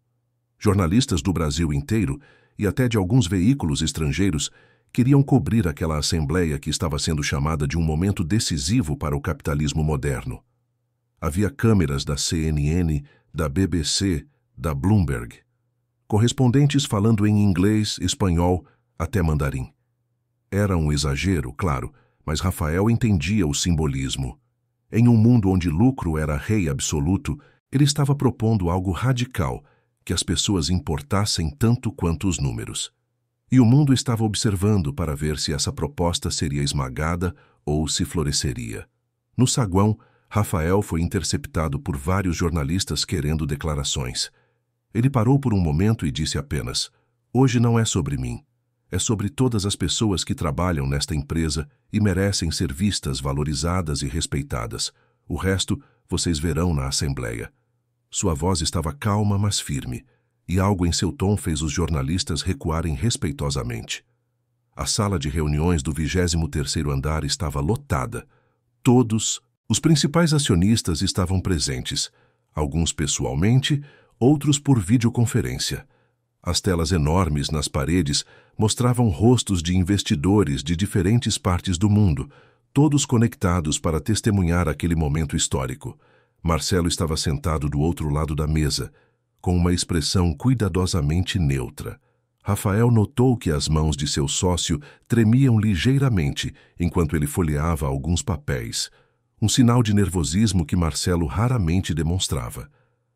Jornalistas do Brasil inteiro e até de alguns veículos estrangeiros queriam cobrir aquela assembleia que estava sendo chamada de um momento decisivo para o capitalismo moderno. Havia câmeras da CNN, da BBC, da Bloomberg. Correspondentes falando em inglês, espanhol, até mandarim. Era um exagero, claro, mas Rafael entendia o simbolismo. Em um mundo onde lucro era rei absoluto, ele estava propondo algo radical, que as pessoas importassem tanto quanto os números. E o mundo estava observando para ver se essa proposta seria esmagada ou se floresceria. No saguão, Rafael foi interceptado por vários jornalistas querendo declarações. Ele parou por um momento e disse apenas: "Hoje não é sobre mim. É sobre todas as pessoas que trabalham nesta empresa e merecem ser vistas, valorizadas e respeitadas. O resto vocês verão na assembleia." Sua voz estava calma, mas firme, e algo em seu tom fez os jornalistas recuarem respeitosamente. A sala de reuniões do 23º andar estava lotada. Todos, os principais acionistas estavam presentes, alguns pessoalmente, outros por videoconferência. As telas enormes nas paredes mostravam rostos de investidores de diferentes partes do mundo, todos conectados para testemunhar aquele momento histórico. Marcelo estava sentado do outro lado da mesa, com uma expressão cuidadosamente neutra. Rafael notou que as mãos de seu sócio tremiam ligeiramente enquanto ele folheava alguns papéis, um sinal de nervosismo que Marcelo raramente demonstrava.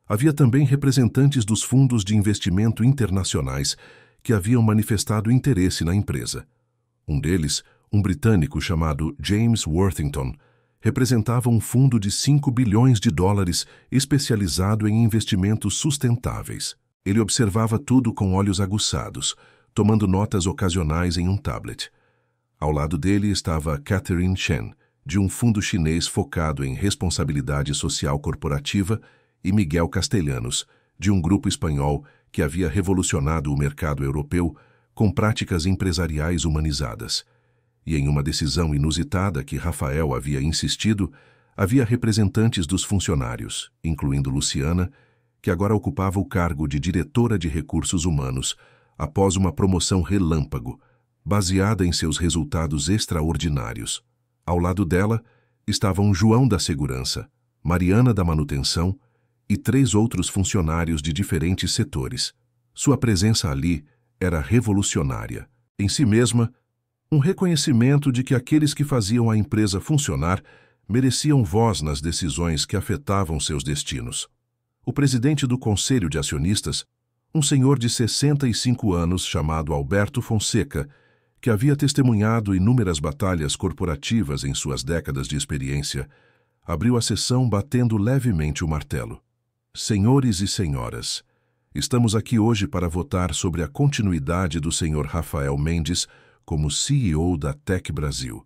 Havia também representantes dos fundos de investimento internacionais que haviam manifestado interesse na empresa. Um deles, um britânico chamado James Worthington, representava um fundo de 5 bilhões de dólares especializado em investimentos sustentáveis. Ele observava tudo com olhos aguçados, tomando notas ocasionais em um tablet. Ao lado dele estava Catherine Chen, de um fundo chinês focado em responsabilidade social corporativa, e Miguel Castellanos, de um grupo espanhol que havia revolucionado o mercado europeu com práticas empresariais humanizadas. E em uma decisão inusitada que Rafael havia insistido, havia representantes dos funcionários, incluindo Luciana, que agora ocupava o cargo de diretora de recursos humanos, após uma promoção relâmpago, baseada em seus resultados extraordinários. Ao lado dela estavam João da Segurança, Mariana da Manutenção e 3 outros funcionários de diferentes setores. Sua presença ali era revolucionária. Em si mesma, um reconhecimento de que aqueles que faziam a empresa funcionar mereciam voz nas decisões que afetavam seus destinos. O presidente do Conselho de Acionistas, um senhor de 65 anos chamado Alberto Fonseca, que havia testemunhado inúmeras batalhas corporativas em suas décadas de experiência, abriu a sessão batendo levemente o martelo. Senhores e senhoras, estamos aqui hoje para votar sobre a continuidade do senhor Rafael Mendes como CEO da Tec Brasil.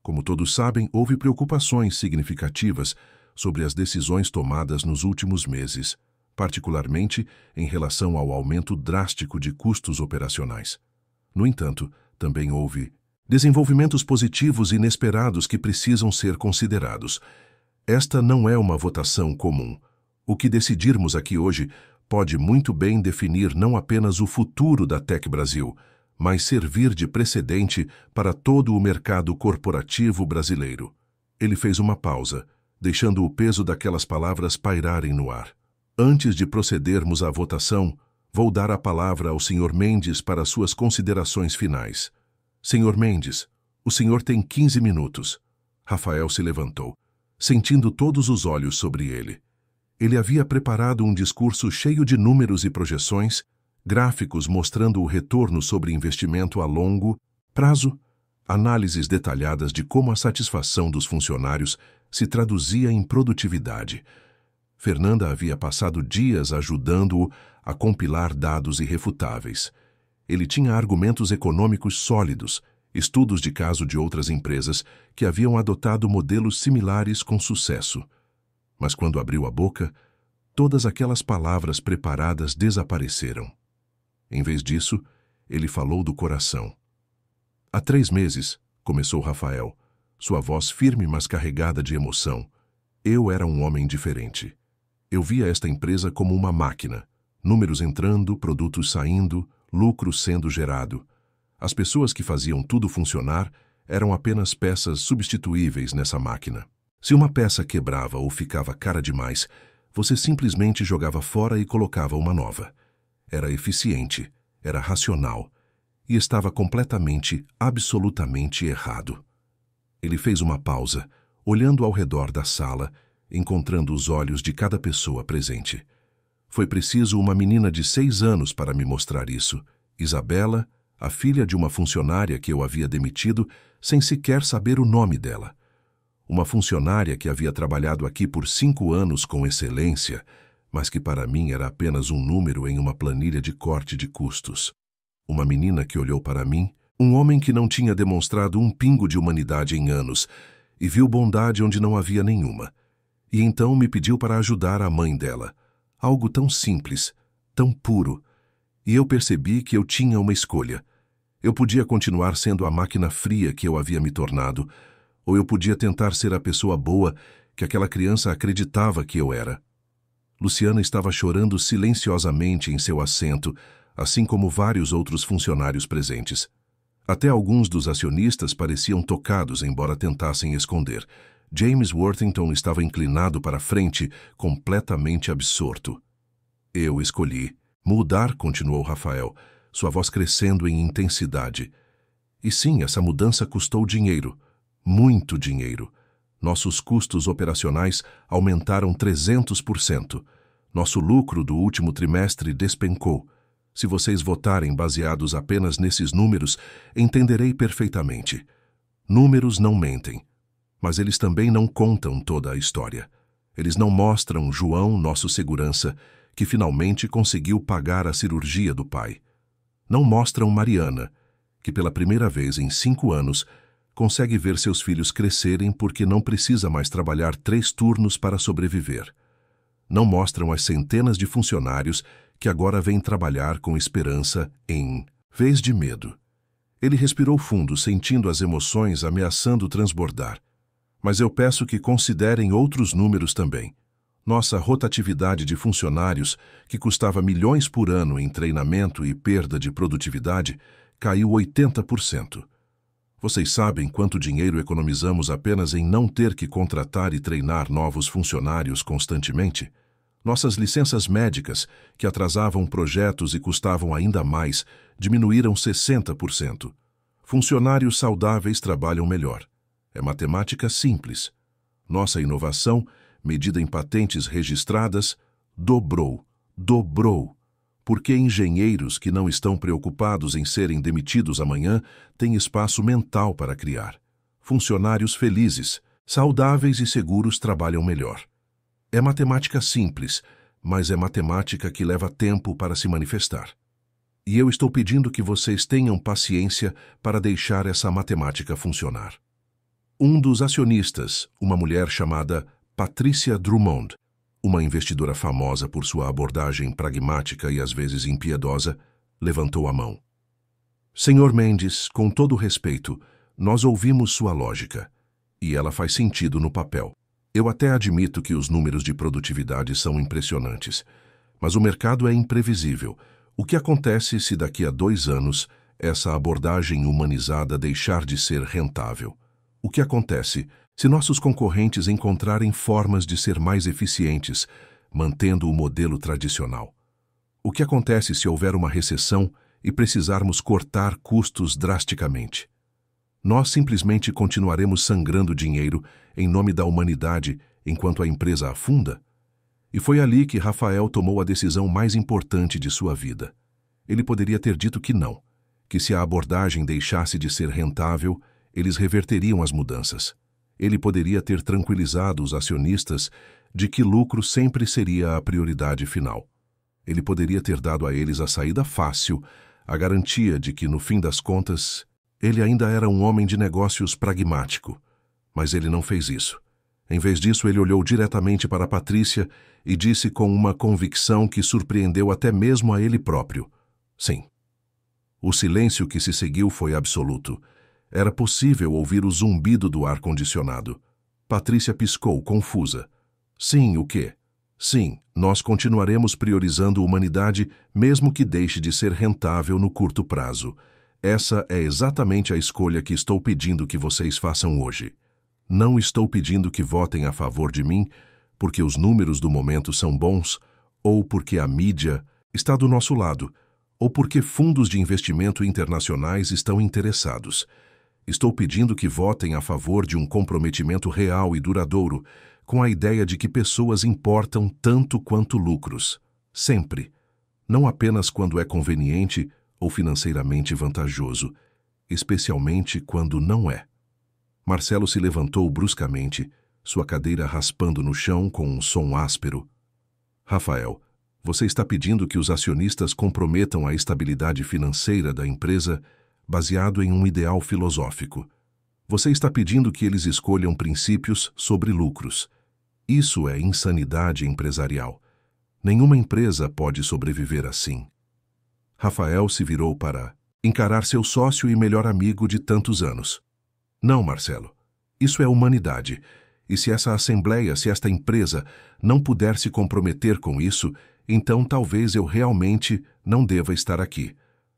Como todos sabem, houve preocupações significativas sobre as decisões tomadas nos últimos meses, particularmente em relação ao aumento drástico de custos operacionais. No entanto, também houve desenvolvimentos positivos inesperados que precisam ser considerados. Esta não é uma votação comum. O que decidirmos aqui hoje pode muito bem definir não apenas o futuro da Tec Brasil, mas servir de precedente para todo o mercado corporativo brasileiro. Ele fez uma pausa, deixando o peso daquelas palavras pairarem no ar. Antes de procedermos à votação, vou dar a palavra ao Sr. Mendes para suas considerações finais. Sr. Mendes, o senhor tem 15 minutos. Rafael se levantou, sentindo todos os olhos sobre ele. Ele havia preparado um discurso cheio de números e projeções, gráficos mostrando o retorno sobre investimento a longo prazo, análises detalhadas de como a satisfação dos funcionários se traduzia em produtividade. Fernanda havia passado dias ajudando-o a compilar dados irrefutáveis. Ele tinha argumentos econômicos sólidos, estudos de caso de outras empresas que haviam adotado modelos similares com sucesso. Mas quando abriu a boca, todas aquelas palavras preparadas desapareceram. Em vez disso, ele falou do coração. Há 3 meses, começou Rafael, sua voz firme mas carregada de emoção. Eu era um homem diferente. Eu via esta empresa como uma máquina. Números entrando, produtos saindo, lucro sendo gerado. As pessoas que faziam tudo funcionar eram apenas peças substituíveis nessa máquina. Se uma peça quebrava ou ficava cara demais, você simplesmente jogava fora e colocava uma nova. Era eficiente, era racional e estava completamente, absolutamente errado. Ele fez uma pausa, olhando ao redor da sala, encontrando os olhos de cada pessoa presente. Foi preciso uma menina de 6 anos para me mostrar isso, Isabela, a filha de uma funcionária que eu havia demitido sem sequer saber o nome dela. Uma funcionária que havia trabalhado aqui por 5 anos com excelência, mas que para mim era apenas um número em uma planilha de corte de custos. Uma menina que olhou para mim, um homem que não tinha demonstrado um pingo de humanidade em anos, e viu bondade onde não havia nenhuma. E então me pediu para ajudar a mãe dela. Algo tão simples, tão puro. E eu percebi que eu tinha uma escolha. Eu podia continuar sendo a máquina fria que eu havia me tornado, ou eu podia tentar ser a pessoa boa que aquela criança acreditava que eu era. Luciana estava chorando silenciosamente em seu assento, assim como vários outros funcionários presentes. Até alguns dos acionistas pareciam tocados, embora tentassem esconder. James Worthington estava inclinado para a frente, completamente absorto. Eu escolhi mudar, continuou Rafael, sua voz crescendo em intensidade. E sim, essa mudança custou dinheiro. Muito dinheiro. Nossos custos operacionais aumentaram 300%. Nosso lucro do último trimestre despencou. Se vocês votarem baseados apenas nesses números, entenderei perfeitamente. Números não mentem, mas eles também não contam toda a história. Eles não mostram João, nosso segurança, que finalmente conseguiu pagar a cirurgia do pai. Não mostram Mariana, que pela primeira vez em 5 anos consegue ver seus filhos crescerem porque não precisa mais trabalhar 3 turnos para sobreviver. Não mostram as centenas de funcionários que agora vêm trabalhar com esperança em vez de medo. Ele respirou fundo, sentindo as emoções ameaçando transbordar. Mas eu peço que considerem outros números também. Nossa rotatividade de funcionários, que custava milhões por ano em treinamento e perda de produtividade, caiu 80%. Vocês sabem quanto dinheiro economizamos apenas em não ter que contratar e treinar novos funcionários constantemente? Nossas licenças médicas, que atrasavam projetos e custavam ainda mais, diminuíram 60%. Funcionários saudáveis trabalham melhor. É matemática simples. Nossa inovação, medida em patentes registradas, dobrou. Porque engenheiros que não estão preocupados em serem demitidos amanhã têm espaço mental para criar. Funcionários felizes, saudáveis e seguros trabalham melhor. É matemática simples, mas é matemática que leva tempo para se manifestar. E eu estou pedindo que vocês tenham paciência para deixar essa matemática funcionar. Um dos acionistas, uma mulher chamada Patricia Drummond, uma investidora famosa por sua abordagem pragmática e às vezes impiedosa, levantou a mão. Senhor Mendes, com todo respeito, nós ouvimos sua lógica, e ela faz sentido no papel. Eu até admito que os números de produtividade são impressionantes, mas o mercado é imprevisível. O que acontece se daqui a 2 anos essa abordagem humanizada deixar de ser rentável? O que acontece se nossos concorrentes encontrarem formas de ser mais eficientes, mantendo o modelo tradicional? O que acontece se houver uma recessão e precisarmos cortar custos drasticamente? Nós simplesmente continuaremos sangrando dinheiro em nome da humanidade enquanto a empresa afunda? E foi ali que Rafael tomou a decisão mais importante de sua vida. Ele poderia ter dito que não, que se a abordagem deixasse de ser rentável, eles reverteriam as mudanças. Ele poderia ter tranquilizado os acionistas de que lucro sempre seria a prioridade final. Ele poderia ter dado a eles a saída fácil, a garantia de que, no fim das contas, ele ainda era um homem de negócios pragmático. Mas ele não fez isso. Em vez disso, ele olhou diretamente para Patrícia e disse com uma convicção que surpreendeu até mesmo a ele próprio: sim. O silêncio que se seguiu foi absoluto. Era possível ouvir o zumbido do ar-condicionado. Patrícia piscou, confusa. Sim, o quê? Sim, nós continuaremos priorizando a humanidade, mesmo que deixe de ser rentável no curto prazo. Essa é exatamente a escolha que estou pedindo que vocês façam hoje. Não estou pedindo que votem a favor de mim, porque os números do momento são bons, ou porque a mídia está do nosso lado, ou porque fundos de investimento internacionais estão interessados. Estou pedindo que votem a favor de um comprometimento real e duradouro, com a ideia de que pessoas importam tanto quanto lucros. Sempre. Não apenas quando é conveniente ou financeiramente vantajoso, especialmente quando não é. Marcelo se levantou bruscamente, sua cadeira raspando no chão com um som áspero. Rafael, você está pedindo que os acionistas comprometam a estabilidade financeira da empresa baseado em um ideal filosófico. Você está pedindo que eles escolham princípios sobre lucros. Isso é insanidade empresarial. Nenhuma empresa pode sobreviver assim. Rafael se virou para encarar seu sócio e melhor amigo de tantos anos. Não, Marcelo. Isso é humanidade. E se essa assembleia, se esta empresa não puder se comprometer com isso, então talvez eu realmente não deva estar aqui.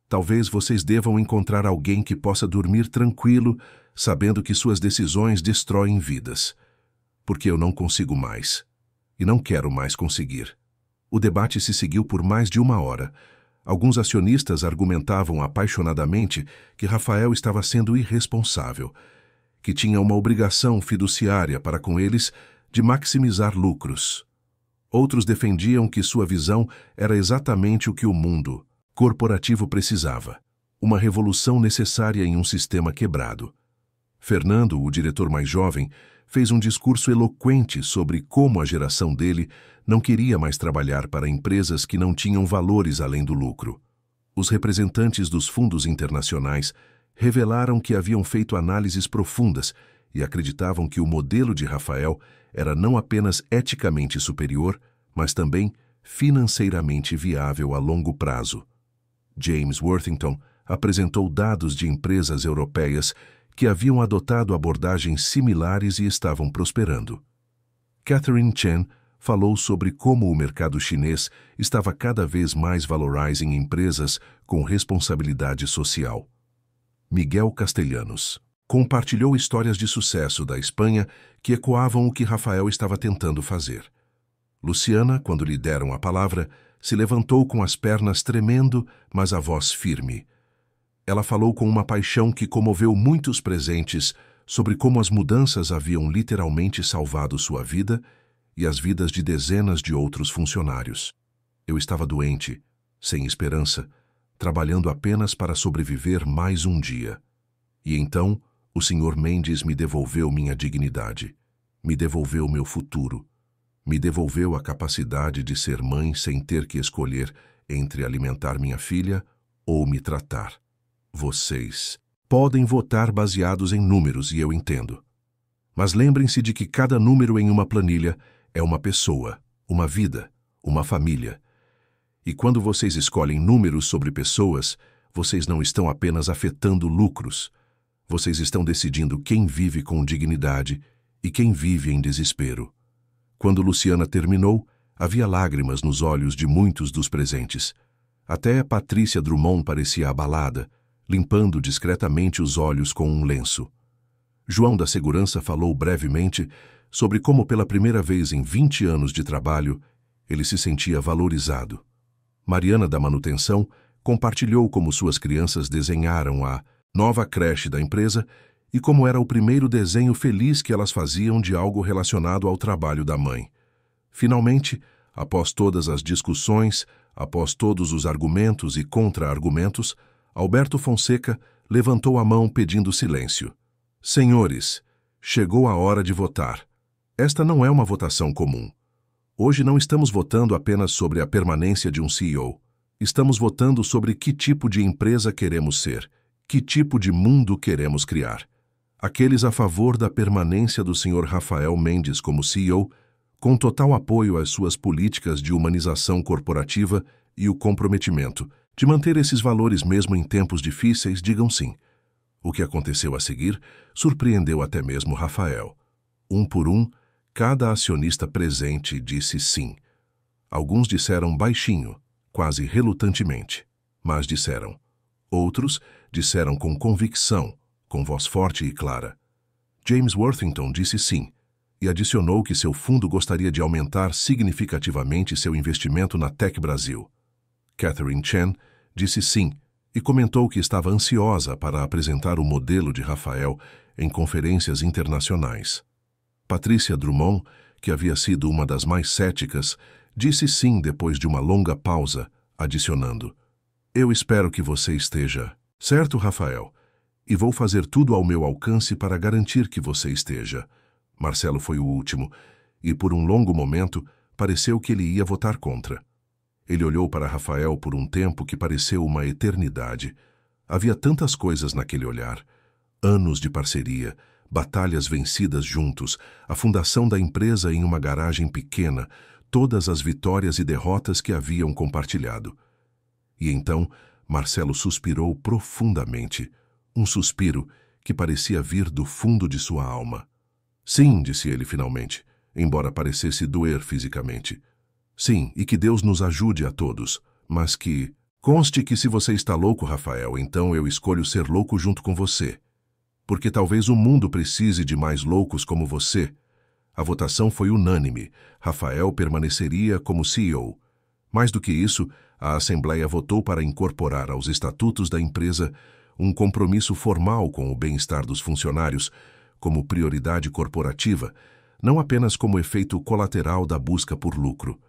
Talvez vocês devam encontrar alguém que possa dormir tranquilo, sabendo que suas decisões destroem vidas. porque eu não consigo mais. E não quero mais conseguir. O debate se seguiu por mais de 1 hora. Alguns acionistas argumentavam apaixonadamente que Rafael estava sendo irresponsável, que tinha uma obrigação fiduciária para com eles de maximizar lucros. Outros defendiam que sua visão era exatamente o que o mundo corporativo precisava, uma revolução necessária em um sistema quebrado. Fernando, o diretor mais jovem, fez um discurso eloquente sobre como a geração dele não queria mais trabalhar para empresas que não tinham valores além do lucro. Os representantes dos fundos internacionais revelaram que haviam feito análises profundas e acreditavam que o modelo de Rafael era não apenas eticamente superior, mas também financeiramente viável a longo prazo. James Worthington apresentou dados de empresas europeias que haviam adotado abordagens similares e estavam prosperando. Catherine Chen falou sobre como o mercado chinês estava cada vez mais valorizando empresas com responsabilidade social. Miguel Castellanos compartilhou histórias de sucesso da Espanha que ecoavam o que Rafael estava tentando fazer. Luciana, quando lhe deram a palavra, se levantou com as pernas tremendo, mas a voz firme. Ela falou com uma paixão que comoveu muitos presentes sobre como as mudanças haviam literalmente salvado sua vida e as vidas de dezenas de outros funcionários. Eu estava doente, sem esperança, trabalhando apenas para sobreviver mais um dia. E então, o Sr. Mendes me devolveu minha dignidade, me devolveu meu futuro, me devolveu a capacidade de ser mãe sem ter que escolher entre alimentar minha filha ou me tratar. Vocês podem votar baseados em números, e eu entendo. Mas lembrem-se de que cada número em uma planilha é uma pessoa, uma vida, uma família. E quando vocês escolhem números sobre pessoas, vocês não estão apenas afetando lucros. Vocês estão decidindo quem vive com dignidade e quem vive em desespero. Quando Luciana terminou, havia lágrimas nos olhos de muitos dos presentes. Até Patrícia Drummond parecia abalada, limpando discretamente os olhos com um lenço. João da Segurança falou brevemente sobre como pela primeira vez em 20 anos de trabalho, ele se sentia valorizado. Mariana da Manutenção compartilhou como suas crianças desenharam a nova creche da empresa e como era o primeiro desenho feliz que elas faziam de algo relacionado ao trabalho da mãe. Finalmente, após todas as discussões, após todos os argumentos e contra-argumentos, Alberto Fonseca levantou a mão pedindo silêncio. Senhores, chegou a hora de votar. Esta não é uma votação comum. Hoje não estamos votando apenas sobre a permanência de um CEO. Estamos votando sobre que tipo de empresa queremos ser, que tipo de mundo queremos criar. Aqueles a favor da permanência do Sr. Rafael Mendes como CEO, com total apoio às suas políticas de humanização corporativa e o comprometimento de manter esses valores mesmo em tempos difíceis, digam sim. O que aconteceu a seguir surpreendeu até mesmo Rafael. Um por um, cada acionista presente disse sim. Alguns disseram baixinho, quase relutantemente, mas disseram. Outros disseram com convicção, com voz forte e clara. James Worthington disse sim, e adicionou que seu fundo gostaria de aumentar significativamente seu investimento na Tech Brasil. Catherine Chen disse sim e comentou que estava ansiosa para apresentar o modelo de Rafael em conferências internacionais. Patrícia Drummond, que havia sido uma das mais céticas, disse sim depois de uma longa pausa, adicionando: Eu espero que você esteja certo, Rafael, e vou fazer tudo ao meu alcance para garantir que você esteja. Marcelo foi o último, e por um longo momento pareceu que ele ia votar contra. Ele olhou para Rafael por um tempo que pareceu uma eternidade. Havia tantas coisas naquele olhar. Anos de parceria, batalhas vencidas juntos, a fundação da empresa em uma garagem pequena, todas as vitórias e derrotas que haviam compartilhado. E então, Marcelo suspirou profundamente, um suspiro que parecia vir do fundo de sua alma. Sim, disse ele finalmente, embora parecesse doer fisicamente. Sim, e que Deus nos ajude a todos, mas que... Conste que se você está louco, Rafael, então eu escolho ser louco junto com você. Porque talvez o mundo precise de mais loucos como você. A votação foi unânime. Rafael permaneceria como CEO. Mais do que isso, a Assembleia votou para incorporar aos estatutos da empresa um compromisso formal com o bem-estar dos funcionários, como prioridade corporativa, não apenas como efeito colateral da busca por lucro.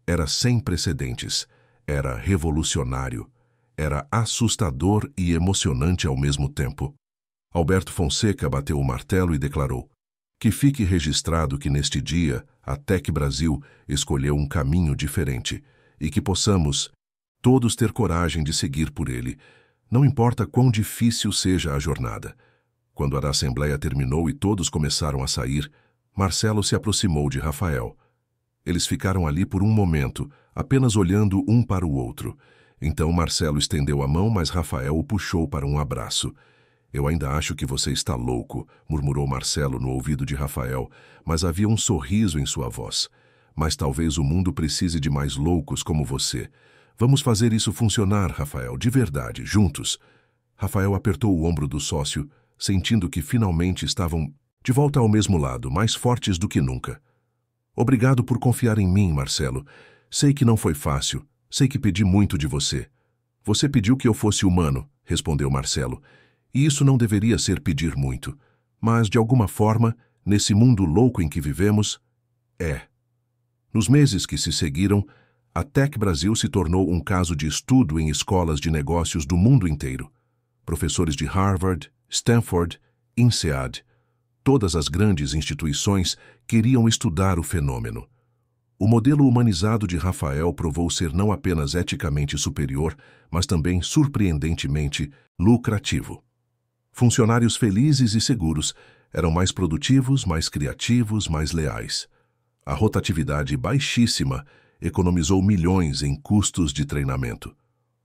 Era sem precedentes, era revolucionário, era assustador e emocionante ao mesmo tempo. Alberto Fonseca bateu o martelo e declarou: "Que fique registrado que neste dia a Tec Brasil escolheu um caminho diferente e que possamos todos ter coragem de seguir por ele, não importa quão difícil seja a jornada." Quando a assembleia terminou e todos começaram a sair, Marcelo se aproximou de Rafael. Eles ficaram ali por um momento, apenas olhando um para o outro. Então Marcelo estendeu a mão, mas Rafael o puxou para um abraço. "Eu ainda acho que você está louco", murmurou Marcelo no ouvido de Rafael, mas havia um sorriso em sua voz. "Mas talvez o mundo precise de mais loucos como você. Vamos fazer isso funcionar, Rafael, de verdade, juntos." Rafael apertou o ombro do sócio, sentindo que finalmente estavam de volta ao mesmo lado, mais fortes do que nunca. "Obrigado por confiar em mim, Marcelo. Sei que não foi fácil, sei que pedi muito de você." "Você pediu que eu fosse humano", respondeu Marcelo. "E isso não deveria ser pedir muito. Mas, de alguma forma, nesse mundo louco em que vivemos, é." Nos meses que se seguiram, a Tec Brasil se tornou um caso de estudo em escolas de negócios do mundo inteiro. Professores de Harvard, Stanford, INSEAD, todas as grandes instituições queriam estudar o fenômeno. O modelo humanizado de Rafael provou ser não apenas eticamente superior, mas também surpreendentemente lucrativo. Funcionários felizes e seguros eram mais produtivos, mais criativos, mais leais. A rotatividade baixíssima economizou milhões em custos de treinamento.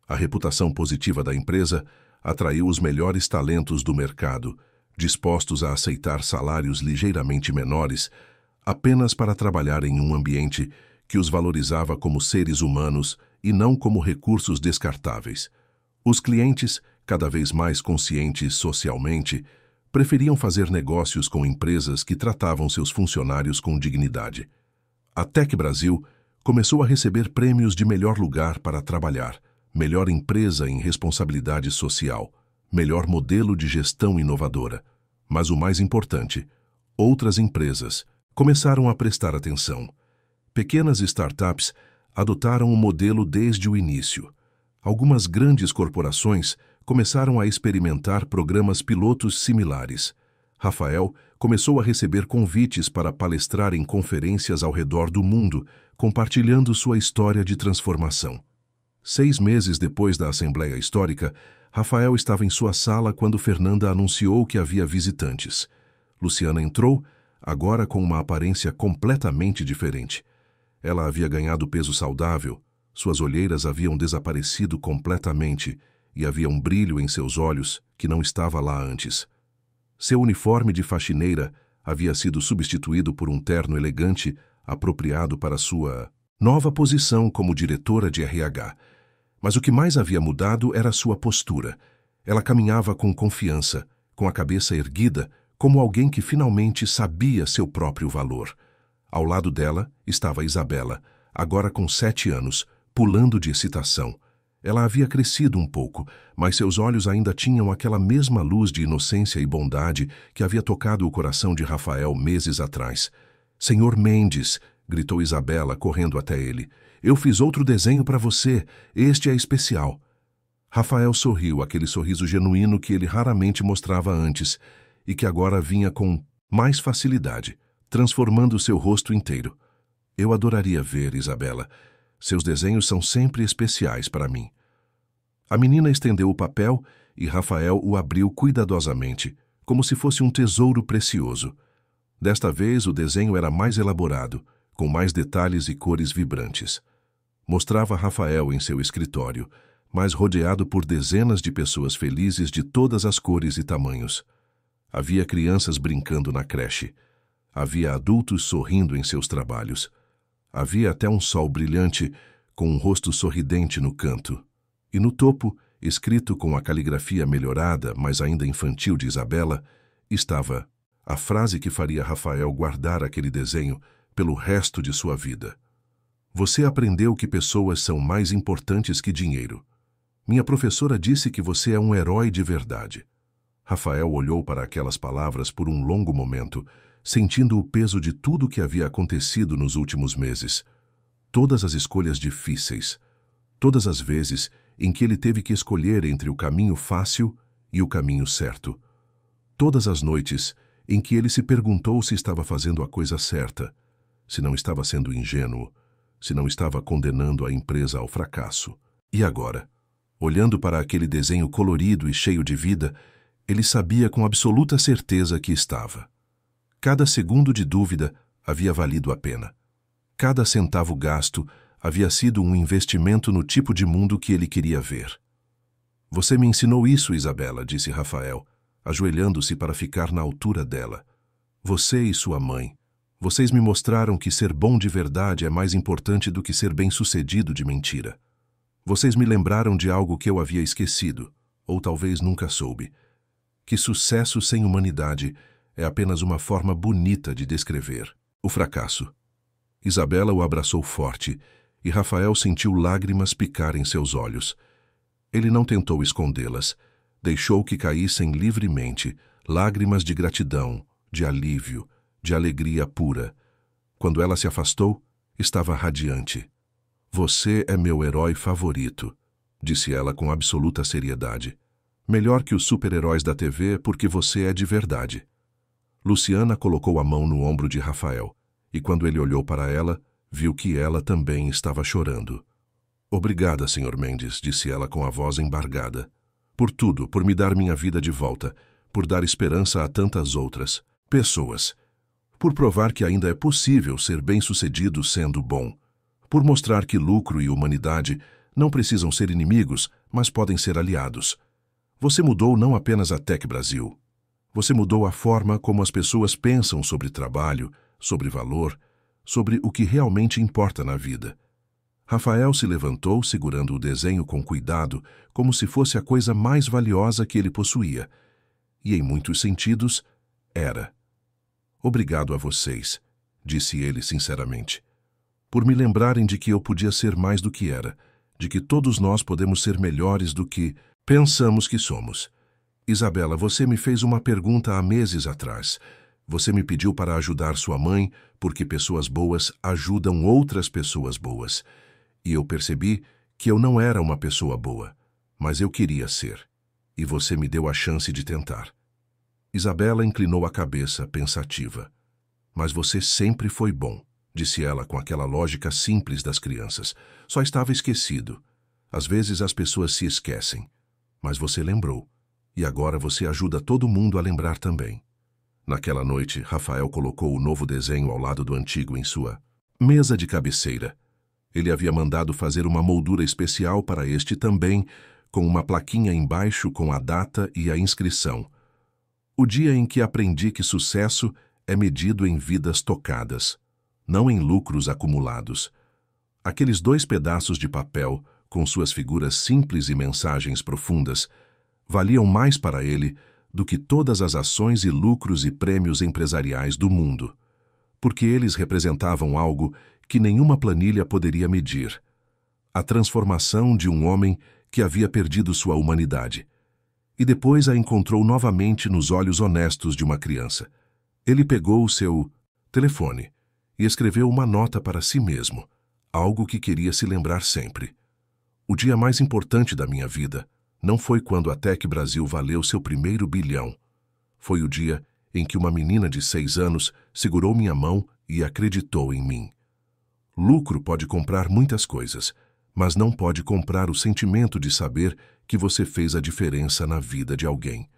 A reputação positiva da empresa atraiu os melhores talentos do mercado, dispostos a aceitar salários ligeiramente menores apenas para trabalhar em um ambiente que os valorizava como seres humanos e não como recursos descartáveis. Os clientes, cada vez mais conscientes socialmente, preferiam fazer negócios com empresas que tratavam seus funcionários com dignidade. A Tec Brasil começou a receber prêmios de melhor lugar para trabalhar, melhor empresa em responsabilidade social, melhor modelo de gestão inovadora. Mas o mais importante, outras empresas começaram a prestar atenção. Pequenas startups adotaram o modelo desde o início. Algumas grandes corporações começaram a experimentar programas pilotos similares. Rafael começou a receber convites para palestrar em conferências ao redor do mundo, compartilhando sua história de transformação. 6 meses depois da Assembleia Histórica, Rafael estava em sua sala quando Fernanda anunciou que havia visitantes. Luciana entrou, agora com uma aparência completamente diferente. Ela havia ganhado peso saudável, suas olheiras haviam desaparecido completamente e havia um brilho em seus olhos que não estava lá antes. Seu uniforme de faxineira havia sido substituído por um terno elegante apropriado para sua nova posição como diretora de RH. Mas o que mais havia mudado era sua postura. Ela caminhava com confiança, com a cabeça erguida, como alguém que finalmente sabia seu próprio valor. Ao lado dela estava Isabela, agora com 7 anos, pulando de excitação. Ela havia crescido um pouco, mas seus olhos ainda tinham aquela mesma luz de inocência e bondade que havia tocado o coração de Rafael meses atrás. "Senhor Mendes", gritou Isabela, correndo até ele. "Eu fiz outro desenho para você. Este é especial." Rafael sorriu, aquele sorriso genuíno que ele raramente mostrava antes e que agora vinha com mais facilidade, transformando seu rosto inteiro. "Eu adoraria ver, Isabela. Seus desenhos são sempre especiais para mim." A menina estendeu o papel e Rafael o abriu cuidadosamente, como se fosse um tesouro precioso. Desta vez o desenho era mais elaborado, com mais detalhes e cores vibrantes. Mostrava Rafael em seu escritório, mas rodeado por dezenas de pessoas felizes de todas as cores e tamanhos. Havia crianças brincando na creche. Havia adultos sorrindo em seus trabalhos. Havia até um sol brilhante, com um rosto sorridente no canto. E no topo, escrito com a caligrafia melhorada, mas ainda infantil de Isabela, estava: A frase que faria Rafael guardar aquele desenho pelo resto de sua vida. Você aprendeu que pessoas são mais importantes que dinheiro. Minha professora disse que você é um herói de verdade. Rafael olhou para aquelas palavras por um longo momento, sentindo o peso de tudo o que havia acontecido nos últimos meses. Todas as escolhas difíceis, todas as vezes em que ele teve que escolher entre o caminho fácil e o caminho certo. Todas as noites em que ele se perguntou se estava fazendo a coisa certa, se não estava sendo ingênuo, se não estava condenando a empresa ao fracasso. E agora, olhando para aquele desenho colorido e cheio de vida, ele sabia com absoluta certeza que estava. Cada segundo de dúvida havia valido a pena. Cada centavo gasto havia sido um investimento no tipo de mundo que ele queria ver. Você me ensinou isso, Isabela, disse Rafael, ajoelhando-se para ficar na altura dela. Você e sua mãe. Vocês me mostraram que ser bom de verdade é mais importante do que ser bem-sucedido de mentira. Vocês me lembraram de algo que eu havia esquecido, ou talvez nunca soube. Que sucesso sem humanidade é apenas uma forma bonita de descrever o fracasso. Isabela o abraçou forte, e Rafael sentiu lágrimas picar em seus olhos. Ele não tentou escondê-las. Deixou que caíssem livremente, lágrimas de gratidão, de alívio, de alegria pura. Quando ela se afastou, estava radiante. Você é meu herói favorito, disse ela com absoluta seriedade. Melhor que os super-heróis da TV porque você é de verdade. Luciana colocou a mão no ombro de Rafael, e quando ele olhou para ela, viu que ela também estava chorando. Obrigada, Sr. Mendes, disse ela com a voz embargada. Por tudo, por me dar minha vida de volta, por dar esperança a tantas outras pessoas, por provar que ainda é possível ser bem-sucedido sendo bom, por mostrar que lucro e humanidade não precisam ser inimigos, mas podem ser aliados. Você mudou não apenas a Tech Brasil. Você mudou a forma como as pessoas pensam sobre trabalho, sobre valor, sobre o que realmente importa na vida. Rafael se levantou segurando o desenho com cuidado, como se fosse a coisa mais valiosa que ele possuía. E, em muitos sentidos, era. Obrigado a vocês, disse ele sinceramente, por me lembrarem de que eu podia ser mais do que era, de que todos nós podemos ser melhores do que pensamos que somos. Isabela, você me fez uma pergunta há meses atrás. Você me pediu para ajudar sua mãe, porque pessoas boas ajudam outras pessoas boas. E eu percebi que eu não era uma pessoa boa, mas eu queria ser. E você me deu a chance de tentar. Isabela inclinou a cabeça, pensativa. Mas você sempre foi bom, disse ela com aquela lógica simples das crianças. Só estava esquecido. Às vezes as pessoas se esquecem. Mas você lembrou. E agora você ajuda todo mundo a lembrar também. Naquela noite, Rafael colocou o novo desenho ao lado do antigo em sua mesa de cabeceira. Ele havia mandado fazer uma moldura especial para este também, com uma plaquinha embaixo com a data e a inscrição. O dia em que aprendi que sucesso é medido em vidas tocadas, não em lucros acumulados. Aqueles 2 pedaços de papel, com suas figuras simples e mensagens profundas, valiam mais para ele do que todas as ações e lucros e prêmios empresariais do mundo, porque eles representavam algo que nenhuma planilha poderia medir: a transformação de um homem que havia perdido sua humanidade, e depois a encontrou novamente nos olhos honestos de uma criança. Ele pegou o seu telefone e escreveu uma nota para si mesmo, algo que queria se lembrar sempre. O dia mais importante da minha vida não foi quando a Tech Brasil valeu seu primeiro bilhão. Foi o dia em que uma menina de 6 anos segurou minha mão e acreditou em mim. Lucro pode comprar muitas coisas, mas não pode comprar o sentimento de saber que você fez a diferença na vida de alguém.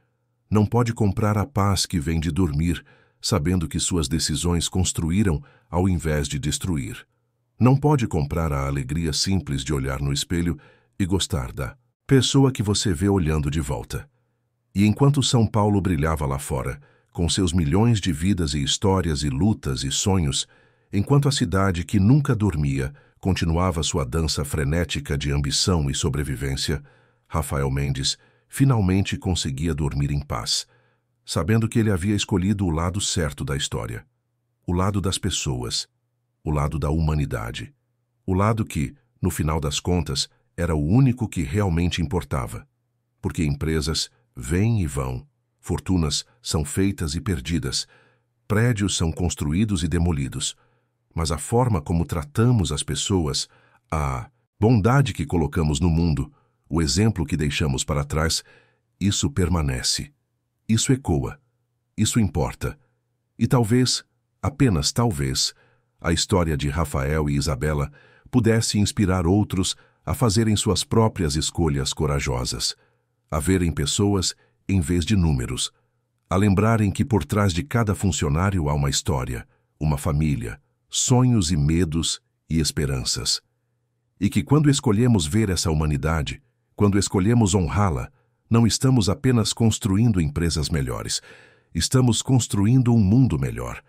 Não pode comprar a paz que vem de dormir, sabendo que suas decisões construíram ao invés de destruir. Não pode comprar a alegria simples de olhar no espelho e gostar da pessoa que você vê olhando de volta. E enquanto São Paulo brilhava lá fora, com seus milhões de vidas e histórias e lutas e sonhos, enquanto a cidade que nunca dormia continuava sua dança frenética de ambição e sobrevivência, Rafael Mendes finalmente conseguia dormir em paz. sabendo que ele havia escolhido o lado certo da história, o lado das pessoas, o lado da humanidade, o lado que, no final das contas, era o único que realmente importava, porque empresas vêm e vão, fortunas são feitas e perdidas, prédios são construídos e demolidos, mas a forma como tratamos as pessoas, a bondade que colocamos no mundo, o exemplo que deixamos para trás, isso permanece, isso ecoa, isso importa. E talvez, apenas talvez, a história de Rafael e Isabela pudesse inspirar outros a fazerem suas próprias escolhas corajosas, a verem pessoas em vez de números, a lembrarem que por trás de cada funcionário há uma história, uma família, sonhos e medos e esperanças. E que quando escolhemos ver essa humanidade, quando escolhemos honrá-la, não estamos apenas construindo empresas melhores, estamos construindo um mundo melhor,